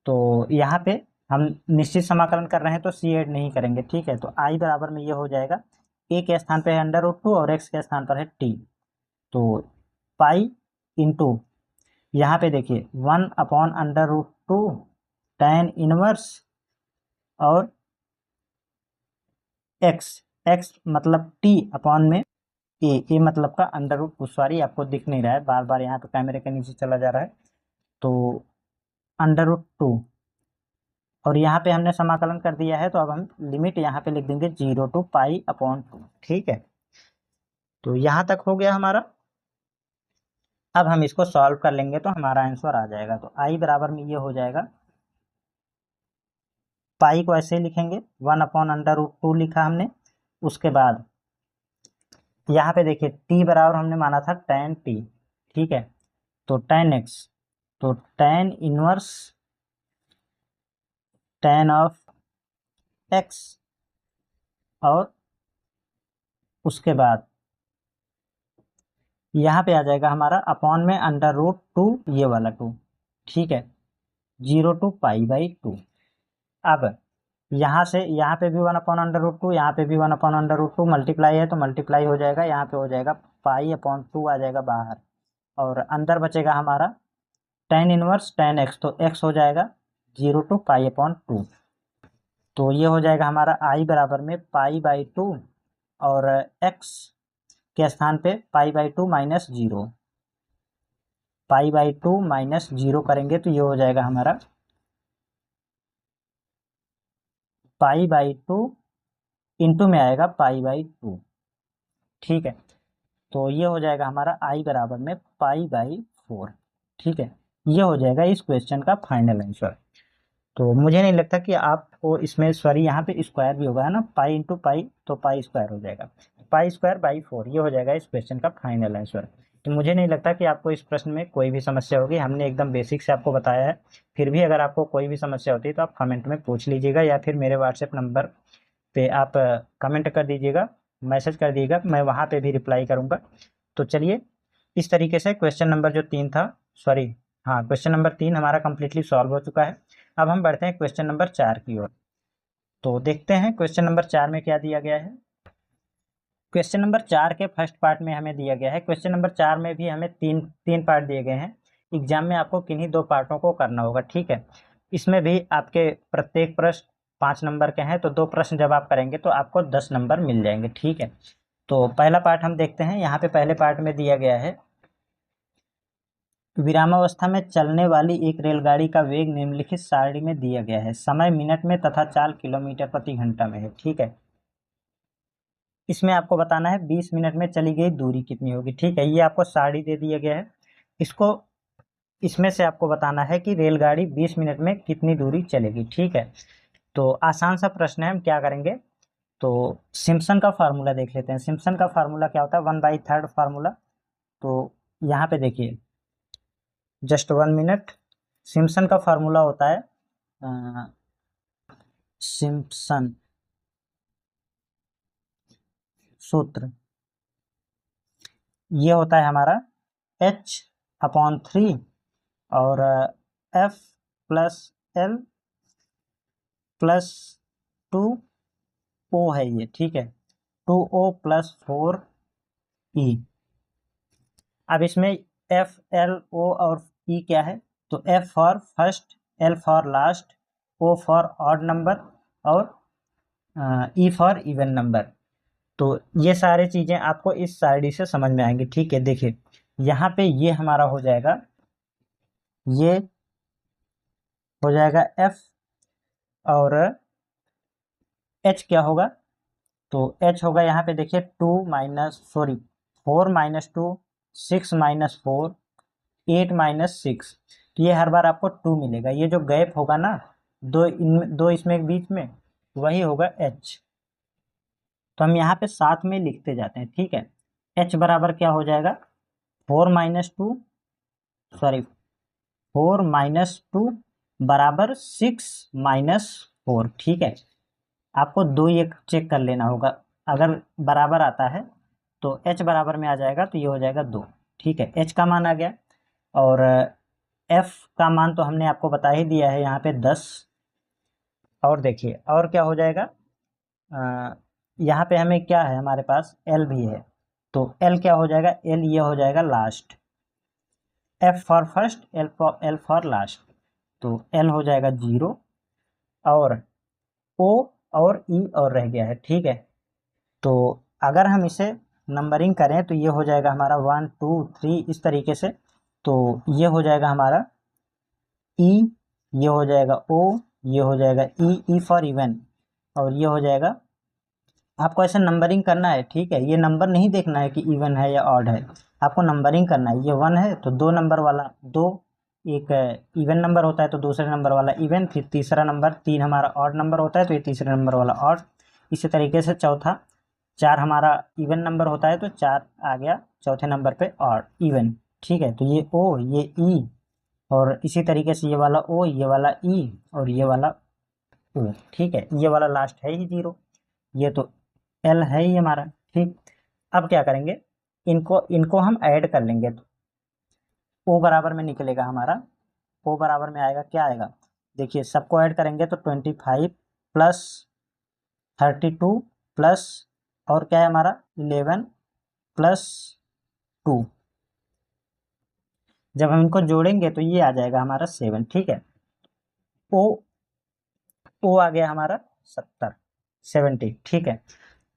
तो यहाँ पे हम निश्चित समाकलन कर रहे हैं तो सी ऐड नहीं करेंगे। ठीक है, तो आई बराबर में ये हो जाएगा, ए के स्थान पे है अंडर रूट 2 और एक्स के स्थान पर है टी, तो पाई इंटू यहाँ पे देखिए 1 upon under root 2 tan inverse और एक्स मतलब टी अपॉन में ए मतलब का अंडर रूट, सॉरी आपको दिख नहीं रहा है, बार बार यहाँ पे कैमरे के नीचे चला जा रहा है, तो अंडर रूट 2 और यहाँ पे हमने समाकलन कर दिया है, तो अब हम लिमिट यहाँ पे लिख देंगे 0 to पाई अपॉन 2। ठीक है, तो यहाँ तक हो गया हमारा। अब हम इसको सॉल्व कर लेंगे तो हमारा आंसर आ जाएगा। तो आई बराबर में ये हो जाएगा, पाई को ऐसे ही लिखेंगे 1 अपॉन अंडर रूट 2 लिखा हमने, उसके बाद यहाँ पे देखिए टी बराबर हमने माना था tan t। ठीक है, तो tan x, तो tan inverse tan of x और उसके बाद यहाँ पे आ जाएगा हमारा अपॉन में अंडर रूट 2 ये वाला 2। ठीक है, 0 to पाई बाई 2। अब यहाँ से यहाँ पे भी 1 अपॉन अंडर रूट 2, यहाँ पे भी 1 अपॉन अंडर रूट 2, मल्टीप्लाई है तो मल्टीप्लाई हो जाएगा, यहाँ पे हो जाएगा पाई अपॉन 2 आ जाएगा बाहर, और अंदर बचेगा हमारा tan इनवर्स tan x, तो x हो जाएगा 0 to पाई अपॉन 2। तो ये हो जाएगा हमारा आई बराबर में पाई बाई 2 और x के स्थान पे pi by 2 minus 0, pi by 2 minus 0 करेंगे तो ये हो जाएगा हमारा पाई बाई 2 इंटू में आएगा पाई बाई 2। ठीक है, तो ये हो जाएगा हमारा आई बराबर में पाई बाई 4। ठीक है, ये हो जाएगा इस क्वेश्चन का फाइनल आंसर। तो मुझे नहीं लगता कि आपको इसमें, सॉरी यहाँ पे स्क्वायर भी होगा है ना, पाई इंटू पाई तो पाई स्क्वायर हो जाएगा, पाई स्क्वायर बाई 4 ये हो जाएगा इस क्वेश्चन का फाइनल आंसर। तो मुझे नहीं लगता कि आपको इस प्रश्न में कोई भी समस्या होगी, हमने एकदम बेसिक से आपको बताया है। फिर भी अगर आपको कोई भी समस्या होती है तो आप कमेंट में पूछ लीजिएगा, या फिर मेरे व्हाट्सएप नंबर पे आप कमेंट कर दीजिएगा, मैसेज कर दीजिएगा, मैं वहाँ पे भी रिप्लाई करूँगा। तो चलिए, इस तरीके से क्वेश्चन नंबर जो 3 था, सॉरी हाँ क्वेश्चन नंबर 3 हमारा कम्प्लीटली सॉल्व हो चुका है। अब हम बढ़ते हैं क्वेश्चन नंबर 4 की ओर। तो देखते हैं क्वेश्चन नंबर 4 में क्या दिया गया है। क्वेश्चन नंबर 4 के फर्स्ट पार्ट में हमें दिया गया है, क्वेश्चन नंबर 4 में भी हमें तीन पार्ट दिए गए हैं। एग्जाम में आपको किन्हीं 2 पार्टों को करना होगा। ठीक है, इसमें भी आपके प्रत्येक प्रश्न 5 नंबर के हैं, तो 2 प्रश्न जब आप करेंगे तो आपको 10 नंबर मिल जाएंगे। ठीक है, तो पहला पार्ट हम देखते हैं। यहाँ पे पहले पार्ट में दिया गया है, विरामावस्था में चलने वाली एक रेलगाड़ी का वेग निम्नलिखित सारणी में दिया गया है, समय मिनट में तथा चाल किलोमीटर प्रति घंटा में है। ठीक है, इसमें आपको बताना है 20 मिनट में चली गई दूरी कितनी होगी। ठीक है, ये आपको सारणी दे दिया गया है, इसको इसमें से आपको बताना है कि रेलगाड़ी 20 मिनट में कितनी दूरी चलेगी। ठीक है, तो आसान सा प्रश्न है, हम क्या करेंगे, तो सिम्पसन का फार्मूला देख लेते हैं। सिम्पसन का फार्मूला क्या होता है, 1/3 फार्मूला। तो यहाँ पे देखिए, जस्ट 1 मिनट। सिम्पसन का फार्मूला होता है सिम्पसन सूत्र, ये होता है हमारा H/3 और F plus L plus 2O है ये, ठीक है, 2O प्लस 4E। अब इसमें F, L, O और E क्या है, तो F for first, L for last, O for odd number और E फॉर इवन नंबर। तो ये सारी चीज़ें आपको इस साइड से समझ में आएंगी, ठीक है। देखिए यहाँ पे ये हमारा हो जाएगा, ये हो जाएगा F और H क्या होगा, तो H होगा यहाँ पे देखिए 4 - 2, 6 - 4, 8 - 6। तो ये हर बार आपको 2 मिलेगा। ये जो गैप होगा ना दो इसमें बीच में, वही होगा H। तो हम यहाँ पे साथ में लिखते जाते हैं, ठीक है। H बराबर क्या हो जाएगा, 4 - 2 बराबर 6 - 4, ठीक है। आपको दो ये चेक कर लेना होगा, अगर बराबर आता है तो H बराबर में आ जाएगा, तो ये हो जाएगा 2, ठीक है। H का मान आ गया और F का मान तो हमने आपको बता ही दिया है यहाँ पे 10। और देखिए और क्या हो जाएगा, यहाँ पे हमें क्या है, हमारे पास L भी है, तो L क्या हो जाएगा, L ये हो जाएगा last. F for first, L for last, तो L हो जाएगा 0 और O और E और रह गया है, ठीक है। तो अगर हम इसे नंबरिंग करें तो ये हो जाएगा हमारा 1 2 3 इस तरीके से। तो ये हो जाएगा हमारा E, ये हो जाएगा O, ये हो जाएगा E फॉर इवन, और ये हो जाएगा, आपको ऐसे नंबरिंग करना है, ठीक है। ये नंबर नहीं देखना है कि इवन है या ऑड है, आपको नंबरिंग करना है। ये 1 है तो 2 नंबर वाला 2, एक इवन नंबर होता है तो दूसरे नंबर वाला इवन, फिर तीसरा नंबर 3 हमारा ऑड नंबर होता है तो ये तीसरे नंबर वाला ऑड। इसी तरीके से चौथा 4 हमारा इवन नंबर होता है तो 4 आ गया चौथे नंबर पे ऑड इवन, ठीक है। तो ये ओ, ये ई, और इसी तरीके से ये वाला ओ, ये वाला ई और ये वाला ओ, ठीक है। ये वाला लास्ट है ही 0, ये तो एल है ही हमारा, ठीक। अब क्या करेंगे, इनको इनको हम ऐड कर लेंगे, तो ओ बराबर में निकलेगा हमारा, ओ बराबर में आएगा, क्या आएगा, देखिए सबको ऐड करेंगे तो 25 प्लस 32 प्लस, और क्या है हमारा 11 प्लस 2। जब हम इनको जोड़ेंगे तो ये आ जाएगा हमारा 7, ठीक है। ओ ओ आ गया हमारा 70 ठीक है।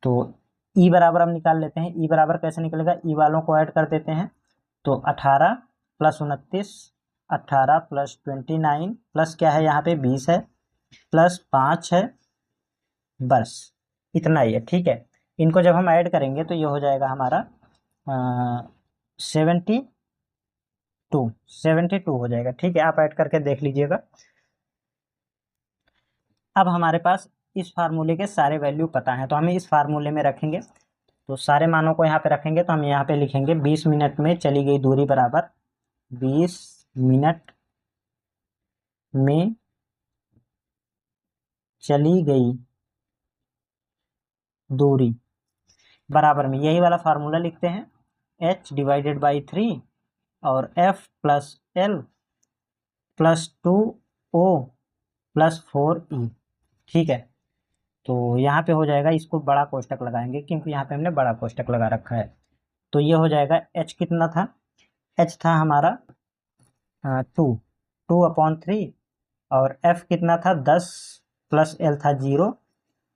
तो ई बराबर हम निकाल लेते हैं। ई बराबर कैसे निकलेगा, ई वालों को ऐड कर देते हैं, तो 18 प्लस 29, 18 प्लस 29 प्लस क्या है यहाँ पे 20 है, प्लस 5 है, बस इतना ही है, ठीक है। इनको जब हम ऐड करेंगे तो ये हो जाएगा हमारा 72 हो जाएगा, ठीक है। आप ऐड करके देख लीजिएगा। अब हमारे पास इस फार्मूले के सारे वैल्यू पता हैं, तो हम इस फार्मूले में रखेंगे, तो सारे मानों को यहाँ पे रखेंगे, तो हम यहाँ पे लिखेंगे 20 मिनट में चली गई दूरी बराबर 20 मिनट में चली गई दूरी बराबर में, यही वाला फार्मूला लिखते हैं, H/3 और F plus L plus 2O plus 4E, ठीक है। तो यहाँ पे हो जाएगा, इसको बड़ा कोष्टक लगाएंगे क्योंकि यहाँ पे हमने बड़ा कोष्टक लगा रखा है। तो ये हो जाएगा H कितना था, H था हमारा 2/3 और F कितना था 10 प्लस L था 0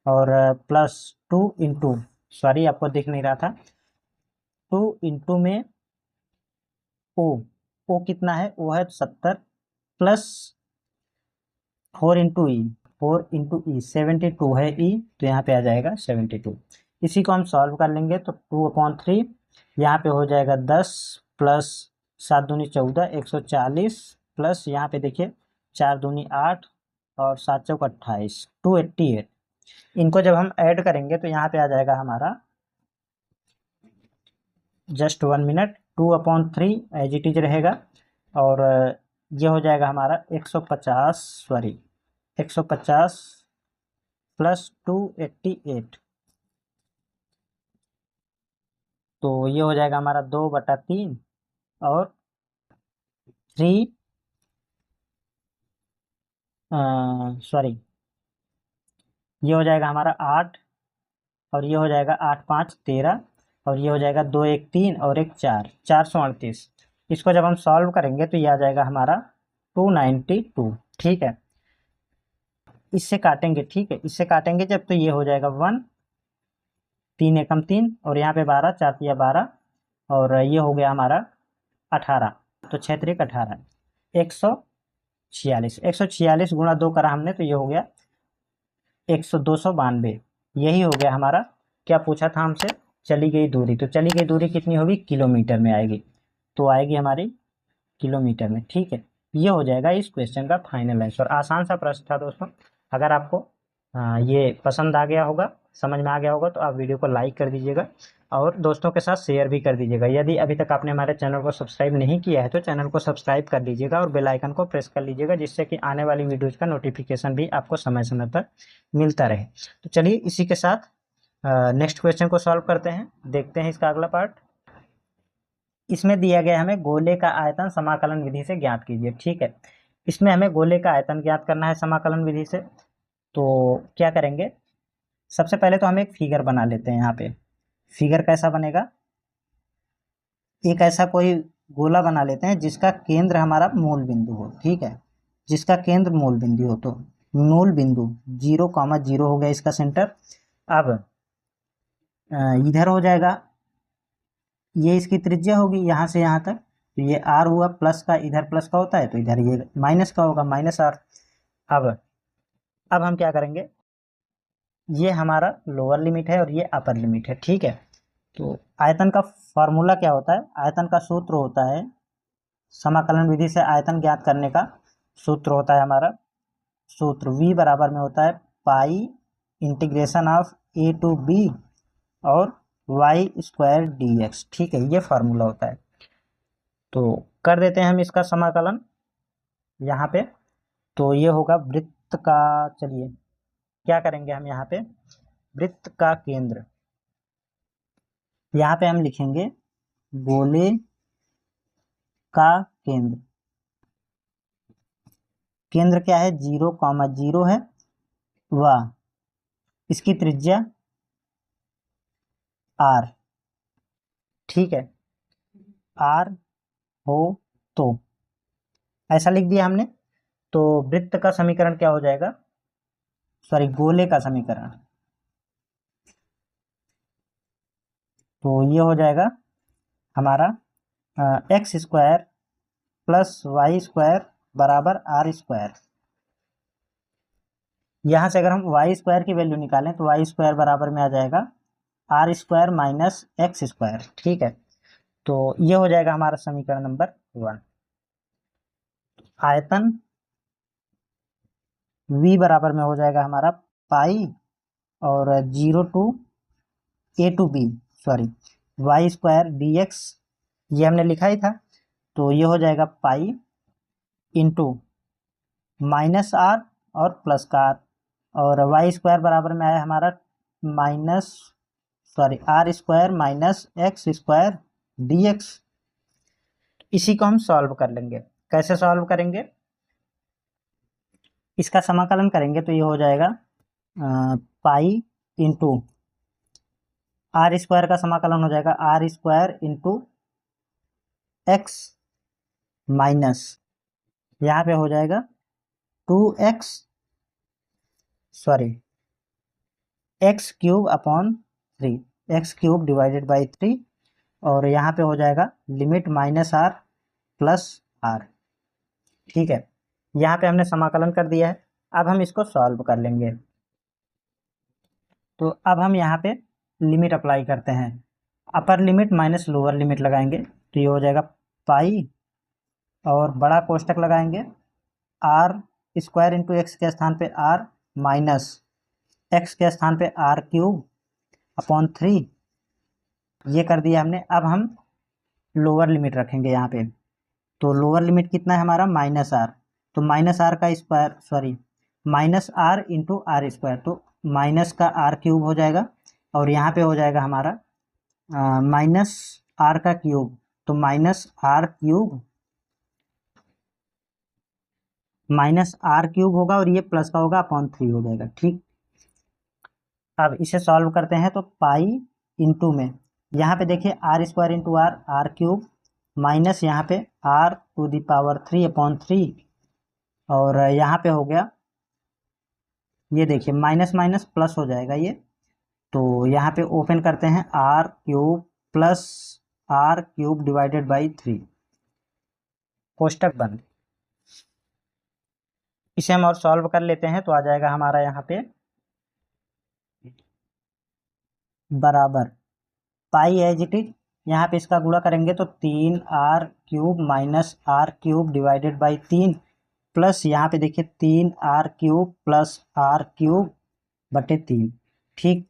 और प्लस 2 इंटू, सॉरी आपको दिख नहीं रहा था, 2 इंटू में ओ कितना है, ओ है 70 प्लस 4 इंटू ई, 72 है ई, तो यहाँ पे आ जाएगा 72। इसी को हम सॉल्व कर लेंगे तो 2/3 यहाँ पे हो जाएगा 10 प्लस 7 दूनी 14, 140 प्लस यहाँ पे देखिए 4 दूनी 8 और 7 चौक 28, 288। इनको जब हम ऐड करेंगे तो यहाँ पे आ जाएगा हमारा just 1 minute 2/3 as it is रहेगा। और ये हो जाएगा हमारा 150 सॉरी 150 प्लस 288, तो ये हो जाएगा हमारा 2/3 और 3 सॉरी ये हो जाएगा हमारा 8 और ये हो जाएगा 8 5 13 और ये हो जाएगा 2 1 3 और 1 4 438। इसको जब हम सॉल्व करेंगे तो ये आ जाएगा हमारा 292। ठीक है, इससे काटेंगे, ठीक है, इससे काटेंगे जब तो ये हो जाएगा 1 3 एकम 3 और यहाँ पे 12 4 तिया 12 और ये हो गया हमारा 18, तो 6 3 18 146 146 गुणा 2 करा हमने तो ये हो गया 292। यही हो गया हमारा, क्या पूछा था हमसे, चली गई दूरी। तो चली गई दूरी कितनी होगी, किलोमीटर में आएगी, तो आएगी हमारी किलोमीटर में। ठीक है, ये हो जाएगा इस क्वेश्चन का फाइनल आंसर। आसान सा प्रश्न था दोस्तों। अगर आपको ये पसंद आ गया होगा, समझ में आ गया होगा, तो आप वीडियो को लाइक कर दीजिएगा और दोस्तों के साथ शेयर भी कर दीजिएगा। यदि अभी तक आपने हमारे चैनल को सब्सक्राइब नहीं किया है तो चैनल को सब्सक्राइब कर लीजिएगा और बेल आइकन को प्रेस कर लीजिएगा, जिससे कि आने वाली वीडियोज़ का नोटिफिकेशन भी आपको समय समय पर मिलता रहे। तो चलिए इसी के साथ नेक्स्ट क्वेश्चन को सॉल्व करते हैं, देखते हैं इसका अगला पार्ट। इसमें दिया गया हमें गोले का आयतन समाकलन विधि से ज्ञात कीजिए। ठीक है, इसमें हमें गोले का आयतन ज्ञात करना है समाकलन विधि से। तो क्या करेंगे, सबसे पहले तो हम एक फिगर बना लेते हैं। यहाँ पे फिगर कैसा बनेगा, एक ऐसा कोई गोला बना लेते हैं जिसका केंद्र हमारा मूल बिंदु हो। ठीक है, जिसका केंद्र मूल बिंदु हो, तो मूल बिंदु 0,0 हो गया इसका सेंटर। अब इधर हो जाएगा, ये इसकी त्रिज्या होगी यहाँ से यहाँ तक, तो ये r हुआ, प्लस का इधर प्लस का होता है तो इधर ये माइनस का होगा, -r। अब हम क्या करेंगे, ये हमारा लोअर लिमिट है और ये अपर लिमिट है। ठीक है, तो आयतन का फॉर्मूला क्या होता है, आयतन का सूत्र होता है, समाकलन विधि से आयतन ज्ञात करने का सूत्र होता है हमारा, सूत्र v बराबर में होता है pi integration of a to b और y² dx। ठीक है, ये फार्मूला होता है। तो कर देते हैं हम इसका समाकलन यहाँ पे, तो ये होगा वृत्त का, चलिए क्या करेंगे हम यहाँ पे, वृत्त का केंद्र, यहाँ पे हम लिखेंगे गोले का केंद्र। केंद्र क्या है, 0,0 है, व इसकी त्रिज्या r। ठीक है, r हो तो ऐसा लिख दिया हमने। तो वृत्त का समीकरण क्या हो जाएगा, सॉरी गोले का समीकरण, तो ये हो जाएगा हमारा x² प्लस y² बराबर r²। यहाँ से अगर हम y² की वैल्यू निकालें तो y² बराबर में आ जाएगा r² माइनस x²। ठीक है, तो ये हो जाएगा हमारा समीकरण नंबर 1। आयतन v बराबर में हो जाएगा हमारा पाई और 0 to a to b, sorry y² dx, ये हमने लिखा ही था, तो ये हो जाएगा पाई इंटू -r और प्लस का r, और y² बराबर में आया हमारा r² माइनस x² dx। इसी को हम सॉल्व कर लेंगे। कैसे सॉल्व करेंगे, इसका समाकलन करेंगे तो ये हो जाएगा पाई इंटू r² का समाकलन हो जाएगा r² इंटू x माइनस, यहाँ पे हो जाएगा 2x, sorry x³ upon 3, x³ divided by 3, और यहाँ पे हो जाएगा लिमिट -r प्लस r। ठीक है, यहाँ पे हमने समाकलन कर दिया है। अब हम इसको सॉल्व कर लेंगे। तो अब हम यहाँ पे लिमिट अप्लाई करते हैं, अपर लिमिट माइनस लोअर लिमिट लगाएंगे, तो ये हो जाएगा पाई और बड़ा कोष्टक लगाएंगे, r² इंटू एक्स के स्थान पे r माइनस एक्स के स्थान पे आर क्यूब अपॉन 3, ये कर दिया हमने। अब हम लोअर लिमिट रखेंगे यहाँ पे, तो लोअर लिमिट कितना है हमारा माइनस आर, तो माइनस आर का square, sorry minus r into r square, तो माइनस का आर क्यूब हो जाएगा और यहाँ पे हो जाएगा हमारा माइनस आर का क्यूब, तो minus r cube minus r cube होगा और ये प्लस का होगा अपॉन 3 हो जाएगा। ठीक, अब इसे सॉल्व करते हैं तो पाई इंटू में यहाँ पे देखिए r square into r, r cube minus यहाँ पे r to the power 3 upon 3, और यहाँ पे हो गया, ये देखिए माइनस माइनस प्लस हो जाएगा ये, तो यहाँ पे ओपन करते हैं r cube plus r cube divided by 3, कोष्टक बंद। इसे हम और सॉल्व कर लेते हैं तो आ जाएगा हमारा यहाँ पे बराबर पाई एज इट इज, यहाँ पे इसका गुणा करेंगे तो 3 r cube minus r cube divided by 3 plus यहाँ पे देखिए 3 r cube plus r cube बटे 3। ठीक,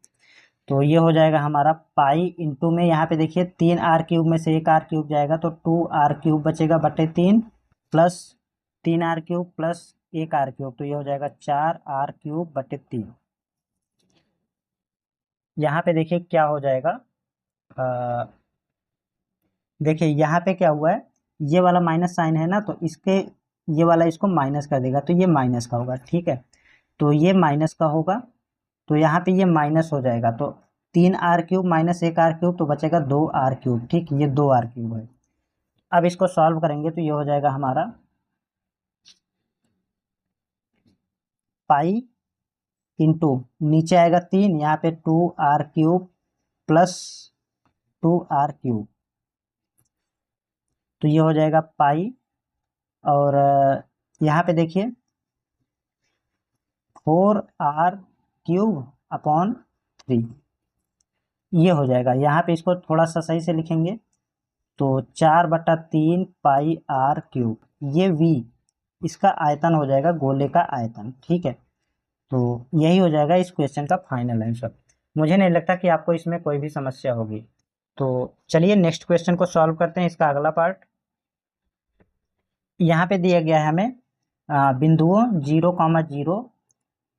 तो ये हो जाएगा हमारा पाई इंटू में यहाँ पे देखिए 3 आर क्यूब में से 1 आर क्यूब जाएगा तो 2 आर क्यूब बचेगा बटे 3 plus 3 r cube plus 1 r cube, तो ये हो जाएगा 4 आर क्यूब बटे 3। यहाँ पे देखिए क्या हो जाएगा, देखिए यहाँ पे क्या हुआ है, ये वाला माइनस साइन है ना, तो इसके ये वाला इसको माइनस कर देगा तो ये माइनस का होगा। ठीक है, तो ये माइनस का होगा, तो यहाँ पे ये माइनस हो जाएगा, तो 3 r cube minus 1 r cube तो बचेगा 2 आर क्यूब। ठीक, ये 2 आर क्यूब है। अब इसको सॉल्व करेंगे तो ये हो जाएगा हमारा पाई इंटू नीचे आएगा 3, यहाँ पे 2 r cube plus 2 r cube, तो ये हो जाएगा पाई, और यहाँ पे देखिए 4 आर क्यूब अपॉन 3, ये हो जाएगा। यहाँ पे इसको थोड़ा सा सही से लिखेंगे तो 4/3 पाई आर क्यूब, ये v इसका आयतन हो जाएगा, गोले का आयतन। ठीक है, तो यही हो जाएगा इस क्वेश्चन का फाइनल आंसर। मुझे नहीं लगता कि आपको इसमें कोई भी समस्या होगी। तो चलिए नेक्स्ट क्वेश्चन को सॉल्व करते हैं, इसका अगला पार्ट। यहाँ पे दिया गया है हमें बिंदुओं 0,0,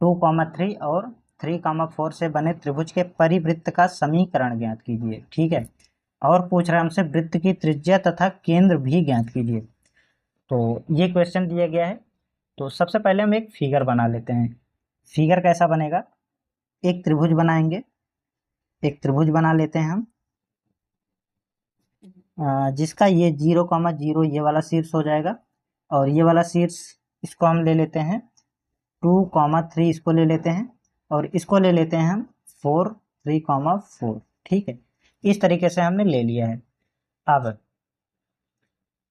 2,3 और 3,4 से बने त्रिभुज के परिवृत्त का समीकरण ज्ञात कीजिए। ठीक है, और पूछ रहा है हमसे वृत्त की त्रिज्या तथा केंद्र भी ज्ञात कीजिए। तो ये क्वेश्चन दिया गया है, तो सबसे पहले हम एक फिगर बना लेते हैं। फिगर कैसा बनेगा, एक त्रिभुज बनाएंगे, एक त्रिभुज बना लेते हैं हम, जिसका ये 0,0 ये वाला शीर्ष हो जाएगा, और ये वाला शीर्ष इसको हम ले लेते हैं 2,3 इसको ले लेते हैं, और इसको ले लेते हैं हम 4, 3,4। ठीक है, इस तरीके से हमने ले लिया है।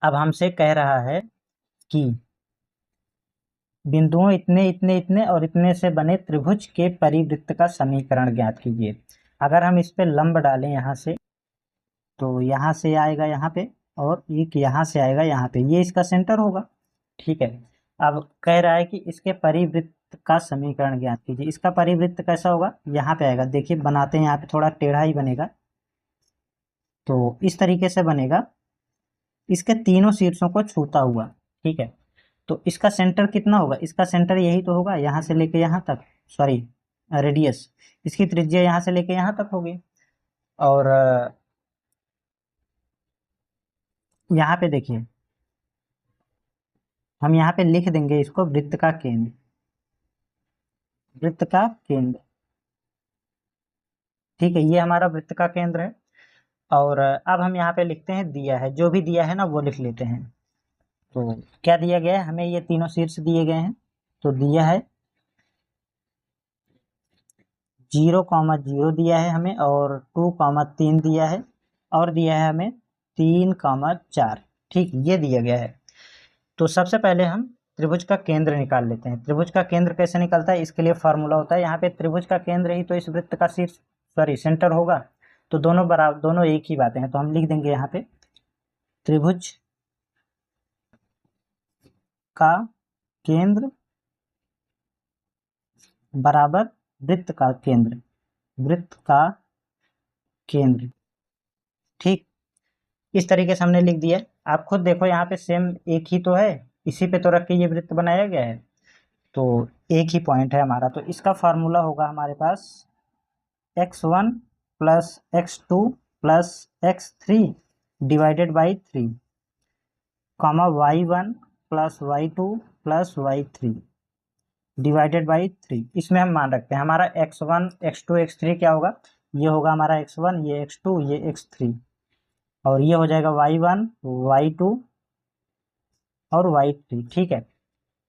अब हमसे कह रहा है कि बिंदुओं इतने इतने इतने और इतने से बने त्रिभुज के परिवृत्त का समीकरण ज्ञात कीजिए। अगर हम इस पे लंब डालें यहाँ से, तो यहाँ से आएगा यहाँ पे, और एक यहाँ से आएगा यहाँ पे, ये इसका सेंटर होगा। ठीक है, अब कह रहा है कि इसके परिवृत्त का समीकरण ज्ञात कीजिए। इसका परिवृत्त कैसा होगा, यहाँ पे आएगा, देखिए बनाते हैं, यहाँ पे थोड़ा टेढ़ा ही बनेगा, तो इस तरीके से बनेगा, इसके तीनों शीर्षों को छूता हुआ। ठीक है, तो इसका सेंटर कितना होगा, इसका सेंटर यही तो होगा, यहाँ से लेके यहाँ तक, सॉरी रेडियस, इसकी त्रिज्या यहाँ से लेके यहाँ तक होगी, और यहाँ पे देखिए हम यहाँ पे लिख देंगे इसको वृत्त का केंद्र, वृत्त का केंद्र। ठीक है, ये हमारा वृत्त का केंद्र है, और अब हम यहाँ पे लिखते हैं दिया है, जो भी दिया है ना वो लिख लेते हैं। तो क्या दिया गया है हमें, ये तीनों शीर्ष दिए गए हैं, तो दिया है 0,0 दिया है हमें, और 2,3 दिया है, और दिया है हमें 3,4। ठीक, ये दिया गया है। तो सबसे पहले हम त्रिभुज का केंद्र निकाल लेते हैं। त्रिभुज का केंद्र कैसे निकलता है, इसके लिए फार्मूला होता है, यहाँ पे त्रिभुज का केंद्र ही तो इस वृत्त का शीर्ष, सॉरी सेंटर होगा, तो दोनों बराबर, दोनों एक ही बातें हैं, तो हम लिख देंगे यहाँ पे त्रिभुज का केंद्र बराबर वृत्त का केंद्र, वृत्त का केंद्र। ठीक, इस तरीके से हमने लिख दिया। आप खुद देखो यहाँ पे सेम एक ही तो है, इसी पे तो रख के ये वृत्त बनाया गया है, तो एक ही पॉइंट है हमारा। तो इसका फार्मूला होगा हमारे पास x1 plus x2 plus x3 divided by 3, comma y1 plus y2 plus y3 divided by 3। इसमें हम मान रखते हैं हमारा x1 x2 x3 क्या होगा, ये होगा हमारा x1, ये x2, ये x3, और ये हो जाएगा y1 y2 और y3। ठीक है,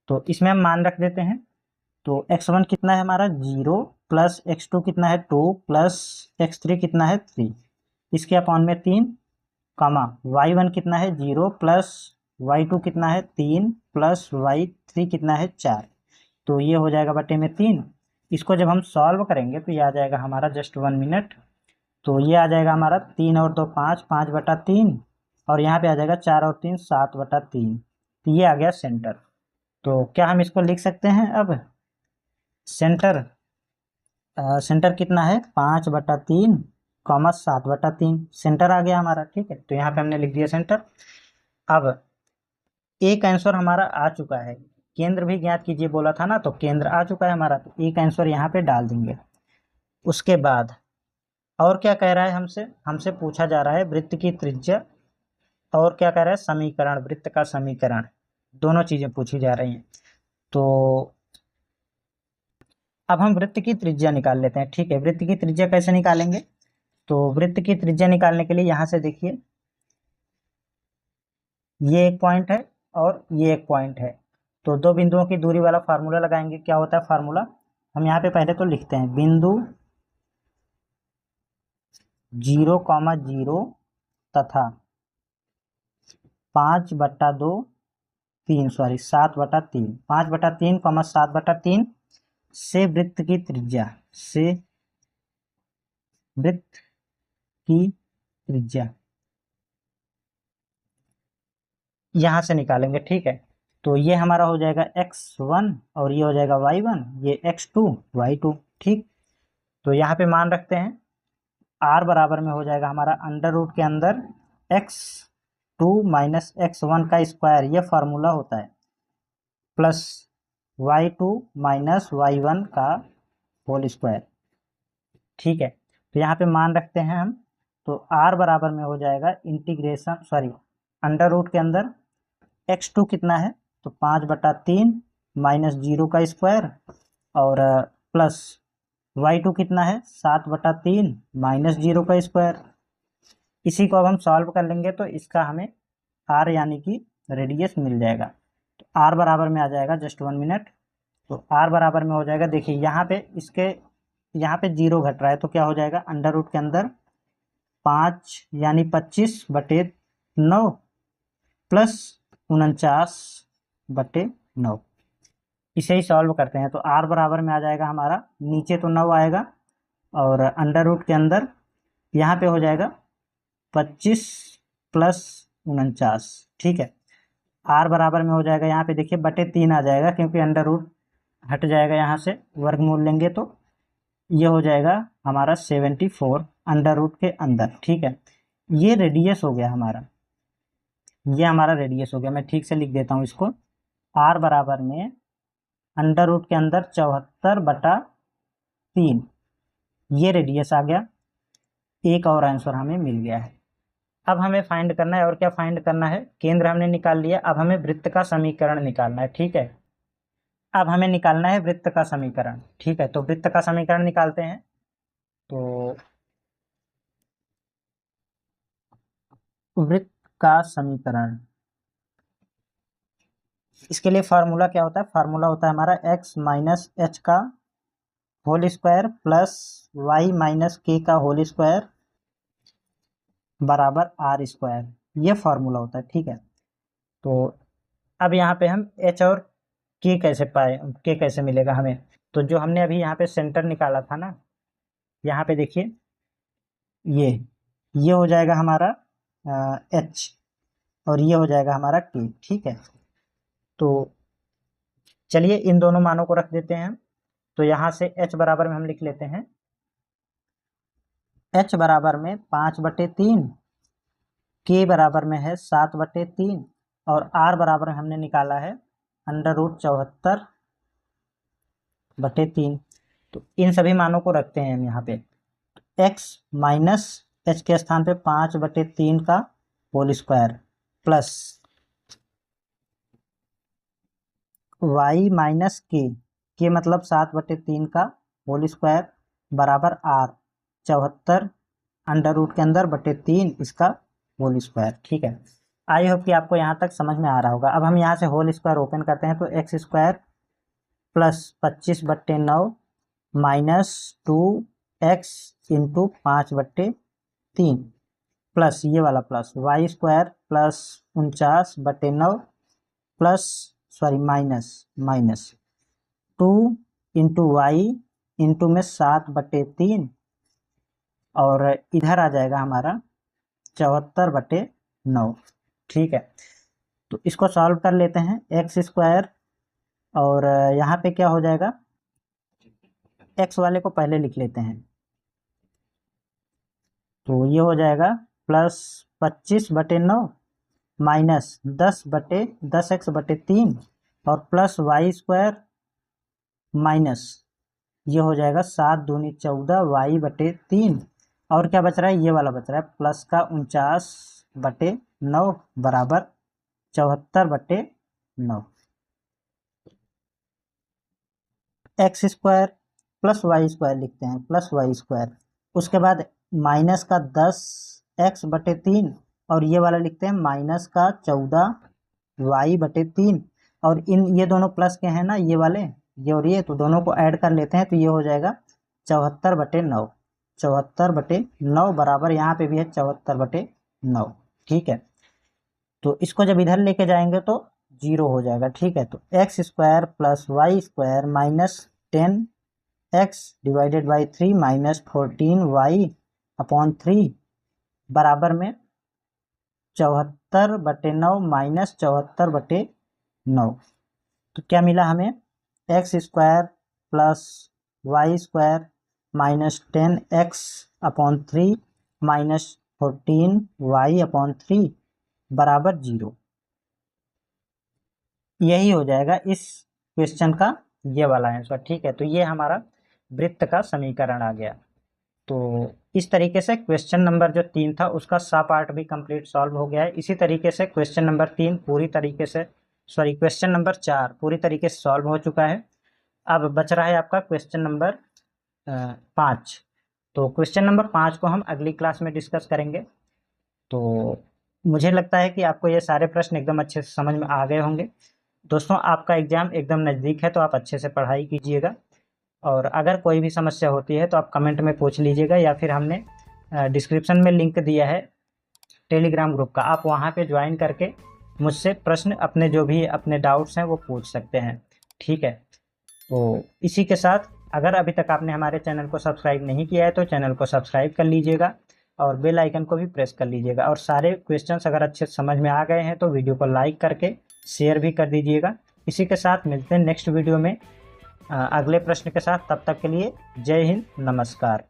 तो इसमें हम मान रख देते हैं। तो x1 कितना है हमारा 0, प्लस x2 कितना है 2, प्लस x3 कितना है 3, इसके अपॉन में 3, कॉमा y1 कितना है 0, प्लस y2 कितना है 3, प्लस y3 कितना है 4, तो ये हो जाएगा बटे में 3। इसको जब हम सॉल्व करेंगे तो ये आ जाएगा हमारा जस्ट 1 मिनट। तो ये आ जाएगा हमारा 3 और 2 5, 5/3, और यहाँ पे आ जाएगा 4 और 3 7/3। तो ये आ गया सेंटर। तो क्या हम इसको लिख सकते हैं अब, सेंटर सेंटर कितना है 5/3, कॉमा 7/3, सेंटर आ गया हमारा। ठीक है, तो यहाँ पे हमने लिख दिया सेंटर। अब एक आंसर हमारा आ चुका है, केंद्र भी ज्ञात कीजिए बोला था ना, तो केंद्र आ चुका है हमारा, तो एक आंसर यहाँ पे डाल देंगे। उसके बाद और क्या कह रहा है हमसे, हमसे पूछा जा रहा है वृत्त की त्रिज्या, और क्या कह रहा है समीकरण, वृत्त का समीकरण, दोनों चीजें पूछी जा रही हैं। तो अब हम वृत्त की त्रिज्या निकाल लेते हैं। ठीक है, वृत्त की त्रिज्या कैसे निकालेंगे, तो वृत्त की त्रिज्या निकालने के लिए यहाँ से देखिए, ये एक पॉइंट है और ये एक पॉइंट है, तो दो बिंदुओं की दूरी वाला फार्मूला लगाएंगे। क्या होता है फार्मूला, हम यहाँ पे पहले तो लिखते हैं बिंदु 0,0 तथा 5/2 3 सॉरी 7/3, 5/3, 7/3 से वृत्त की त्रिज्या, से वृत्त की त्रिज्या यहां से निकालेंगे। ठीक है, तो ये हमारा हो जाएगा x1 और ये हो जाएगा y1, ये x2 y2। ठीक, तो यहाँ पे मान रखते हैं r बराबर में हो जाएगा हमारा अंडर रूट के अंदर x2 माइनस x1 का स्क्वायर, ये फार्मूला होता है, प्लस y2 माइनस y1 का होल स्क्वायर। ठीक है, तो यहाँ पे मान रखते हैं हम, तो r बराबर में हो जाएगा इंटीग्रेशन सॉरी अंडर रूट के अंदर x2 कितना है, तो 5/3 माइनस 0 का स्क्वायर, और प्लस y2 कितना है 7/3 माइनस 0 का स्क्वायर। इसी को अब हम सॉल्व कर लेंगे तो इसका हमें r यानी कि रेडियस मिल जाएगा। तो r बराबर में आ जाएगा जस्ट 1 मिनट। तो r बराबर में हो जाएगा, देखिए यहाँ पे इसके यहाँ पे 0 घट रहा है, तो क्या हो जाएगा अंडर रूट के अंदर 5 यानी 25/9 प्लस 49/9। इसे ही सॉल्व करते हैं, तो r बराबर में आ जाएगा हमारा, नीचे तो 9 आएगा और अंडर रूट के अंदर यहाँ पे हो जाएगा 25 प्लस 49। ठीक है, r बराबर में हो जाएगा, यहाँ पे देखिए बटे 3 आ जाएगा, क्योंकि अंडर रूट हट जाएगा, यहाँ से वर्गमूल लेंगे तो ये हो जाएगा हमारा 74 अंडर रूट के अंदर। ठीक है, ये रेडियस हो गया हमारा, ये हमारा रेडियस हो गया। मैं ठीक से लिख देता हूँ इसको, r बराबर में अंडर रूट के अंदर 74/3, ये रेडियस आ गया। एक और आंसर हमें मिल गया है। अब हमें फाइंड करना है, और क्या फाइंड करना है, केंद्र हमने निकाल लिया, अब हमें वृत्त का समीकरण निकालना है। ठीक है, अब हमें निकालना है वृत्त का समीकरण। ठीक है, तो वृत्त का समीकरण निकालते हैं। तो वृत्त का समीकरण, इसके लिए फार्मूला क्या होता है, फार्मूला होता है हमारा x माइनस एच का whole square plus y minus k का होल स्क्वायर बराबर आर स्क्वायर, ये फार्मूला होता है। ठीक है, तो अब यहाँ पे हम h और k कैसे पाए, k कैसे मिलेगा हमें, तो जो हमने अभी यहाँ पे सेंटर निकाला था ना, यहाँ पे देखिए ये हो जाएगा हमारा h और ये हो जाएगा हमारा k। ठीक है, तो चलिए इन दोनों मानों को रख देते हैं। तो यहाँ से h बराबर में हम लिख लेते हैं, h बराबर में 5/3, k बराबर में है 7/3 और r बराबर में हमने निकाला है √74/3। तो इन सभी मानों को रखते हैं हम यहाँ पे। x माइनस h के स्थान पे 5/3 का whole square plus y minus k मतलब 7/3 का होल स्क्वायर बराबर r 74 अंडर रूट के अंदर /3 इसका होल स्क्वायर। ठीक है, आई होप कि आपको यहाँ तक समझ में आ रहा होगा। अब हम यहाँ से होल स्क्वायर ओपन करते हैं तो x square plus 25/9 minus 2x into 5/3 plus ये वाला plus y square plus 49/9 plus minus 2 into y into में 7/3 और इधर आ जाएगा हमारा 74/9। ठीक है, तो इसको सॉल्व कर लेते हैं। एक्स स्क्वायर और यहाँ पे क्या हो जाएगा, एक्स वाले को पहले लिख लेते हैं, तो ये हो जाएगा प्लस 25/9 माइनस 10x/3 और प्लस वाई स्क्वायर माइनस ये हो जाएगा 7 दूनी 14 y/3 और क्या बच रहा है, ये वाला बच रहा है प्लस का 49/9 बराबर 74/9। X square plus y square लिखते हैं, प्लस वाई स्क्वायर, उसके बाद माइनस का 10x/3 और ये वाला लिखते हैं माइनस का 14y/3 और ये दोनों प्लस के हैं ना, ये वाले ये और ये, तो दोनों को ऐड कर लेते हैं तो ये हो जाएगा 74/9। 74/9 बराबर यहाँ पे भी है 74/9। ठीक है, तो इसको जब इधर लेके जाएंगे तो 0 हो जाएगा। ठीक है, तो x square plus y square minus 10x divided by 3 minus 14y/3 बराबर में 74/9 माइनस 74/9। तो क्या मिला हमें, x square plus y square minus 10x/3 minus 14y/3 बराबर 0। यही हो जाएगा इस क्वेश्चन का ये वाला आंसर। ठीक है, तो ये हमारा वृत्त का समीकरण आ गया। तो इस तरीके से क्वेश्चन नंबर जो 3 था उसका सा पार्ट भी कंप्लीट सॉल्व हो गया है। इसी तरीके से क्वेश्चन नंबर 4 पूरी तरीके से सॉल्व हो चुका है। अब बच रहा है आपका क्वेश्चन नंबर 5। तो क्वेश्चन नंबर 5 को हम अगली क्लास में डिस्कस करेंगे। तो मुझे लगता है कि आपको ये सारे प्रश्न एकदम अच्छे से समझ में आ गए होंगे। दोस्तों, आपका एग्ज़ाम एकदम नज़दीक है तो आप अच्छे से पढ़ाई कीजिएगा और अगर कोई भी समस्या होती है तो आप कमेंट में पूछ लीजिएगा या फिर हमने डिस्क्रिप्शन में लिंक दिया है टेलीग्राम ग्रुप का, आप वहाँ पे ज्वाइन करके मुझसे प्रश्न अपने जो भी अपने डाउट्स हैं वो पूछ सकते हैं। ठीक है, तो इसी के साथ अगर अभी तक आपने हमारे चैनल को सब्सक्राइब नहीं किया है तो चैनल को सब्सक्राइब कर लीजिएगा और बेल आइकन को भी प्रेस कर लीजिएगा और सारे क्वेश्चंस अगर अच्छे समझ में आ गए हैं तो वीडियो को लाइक करके शेयर भी कर दीजिएगा। इसी के साथ मिलते हैं नेक्स्ट वीडियो में अगले प्रश्न के साथ। तब तक के लिए जय हिंद, नमस्कार।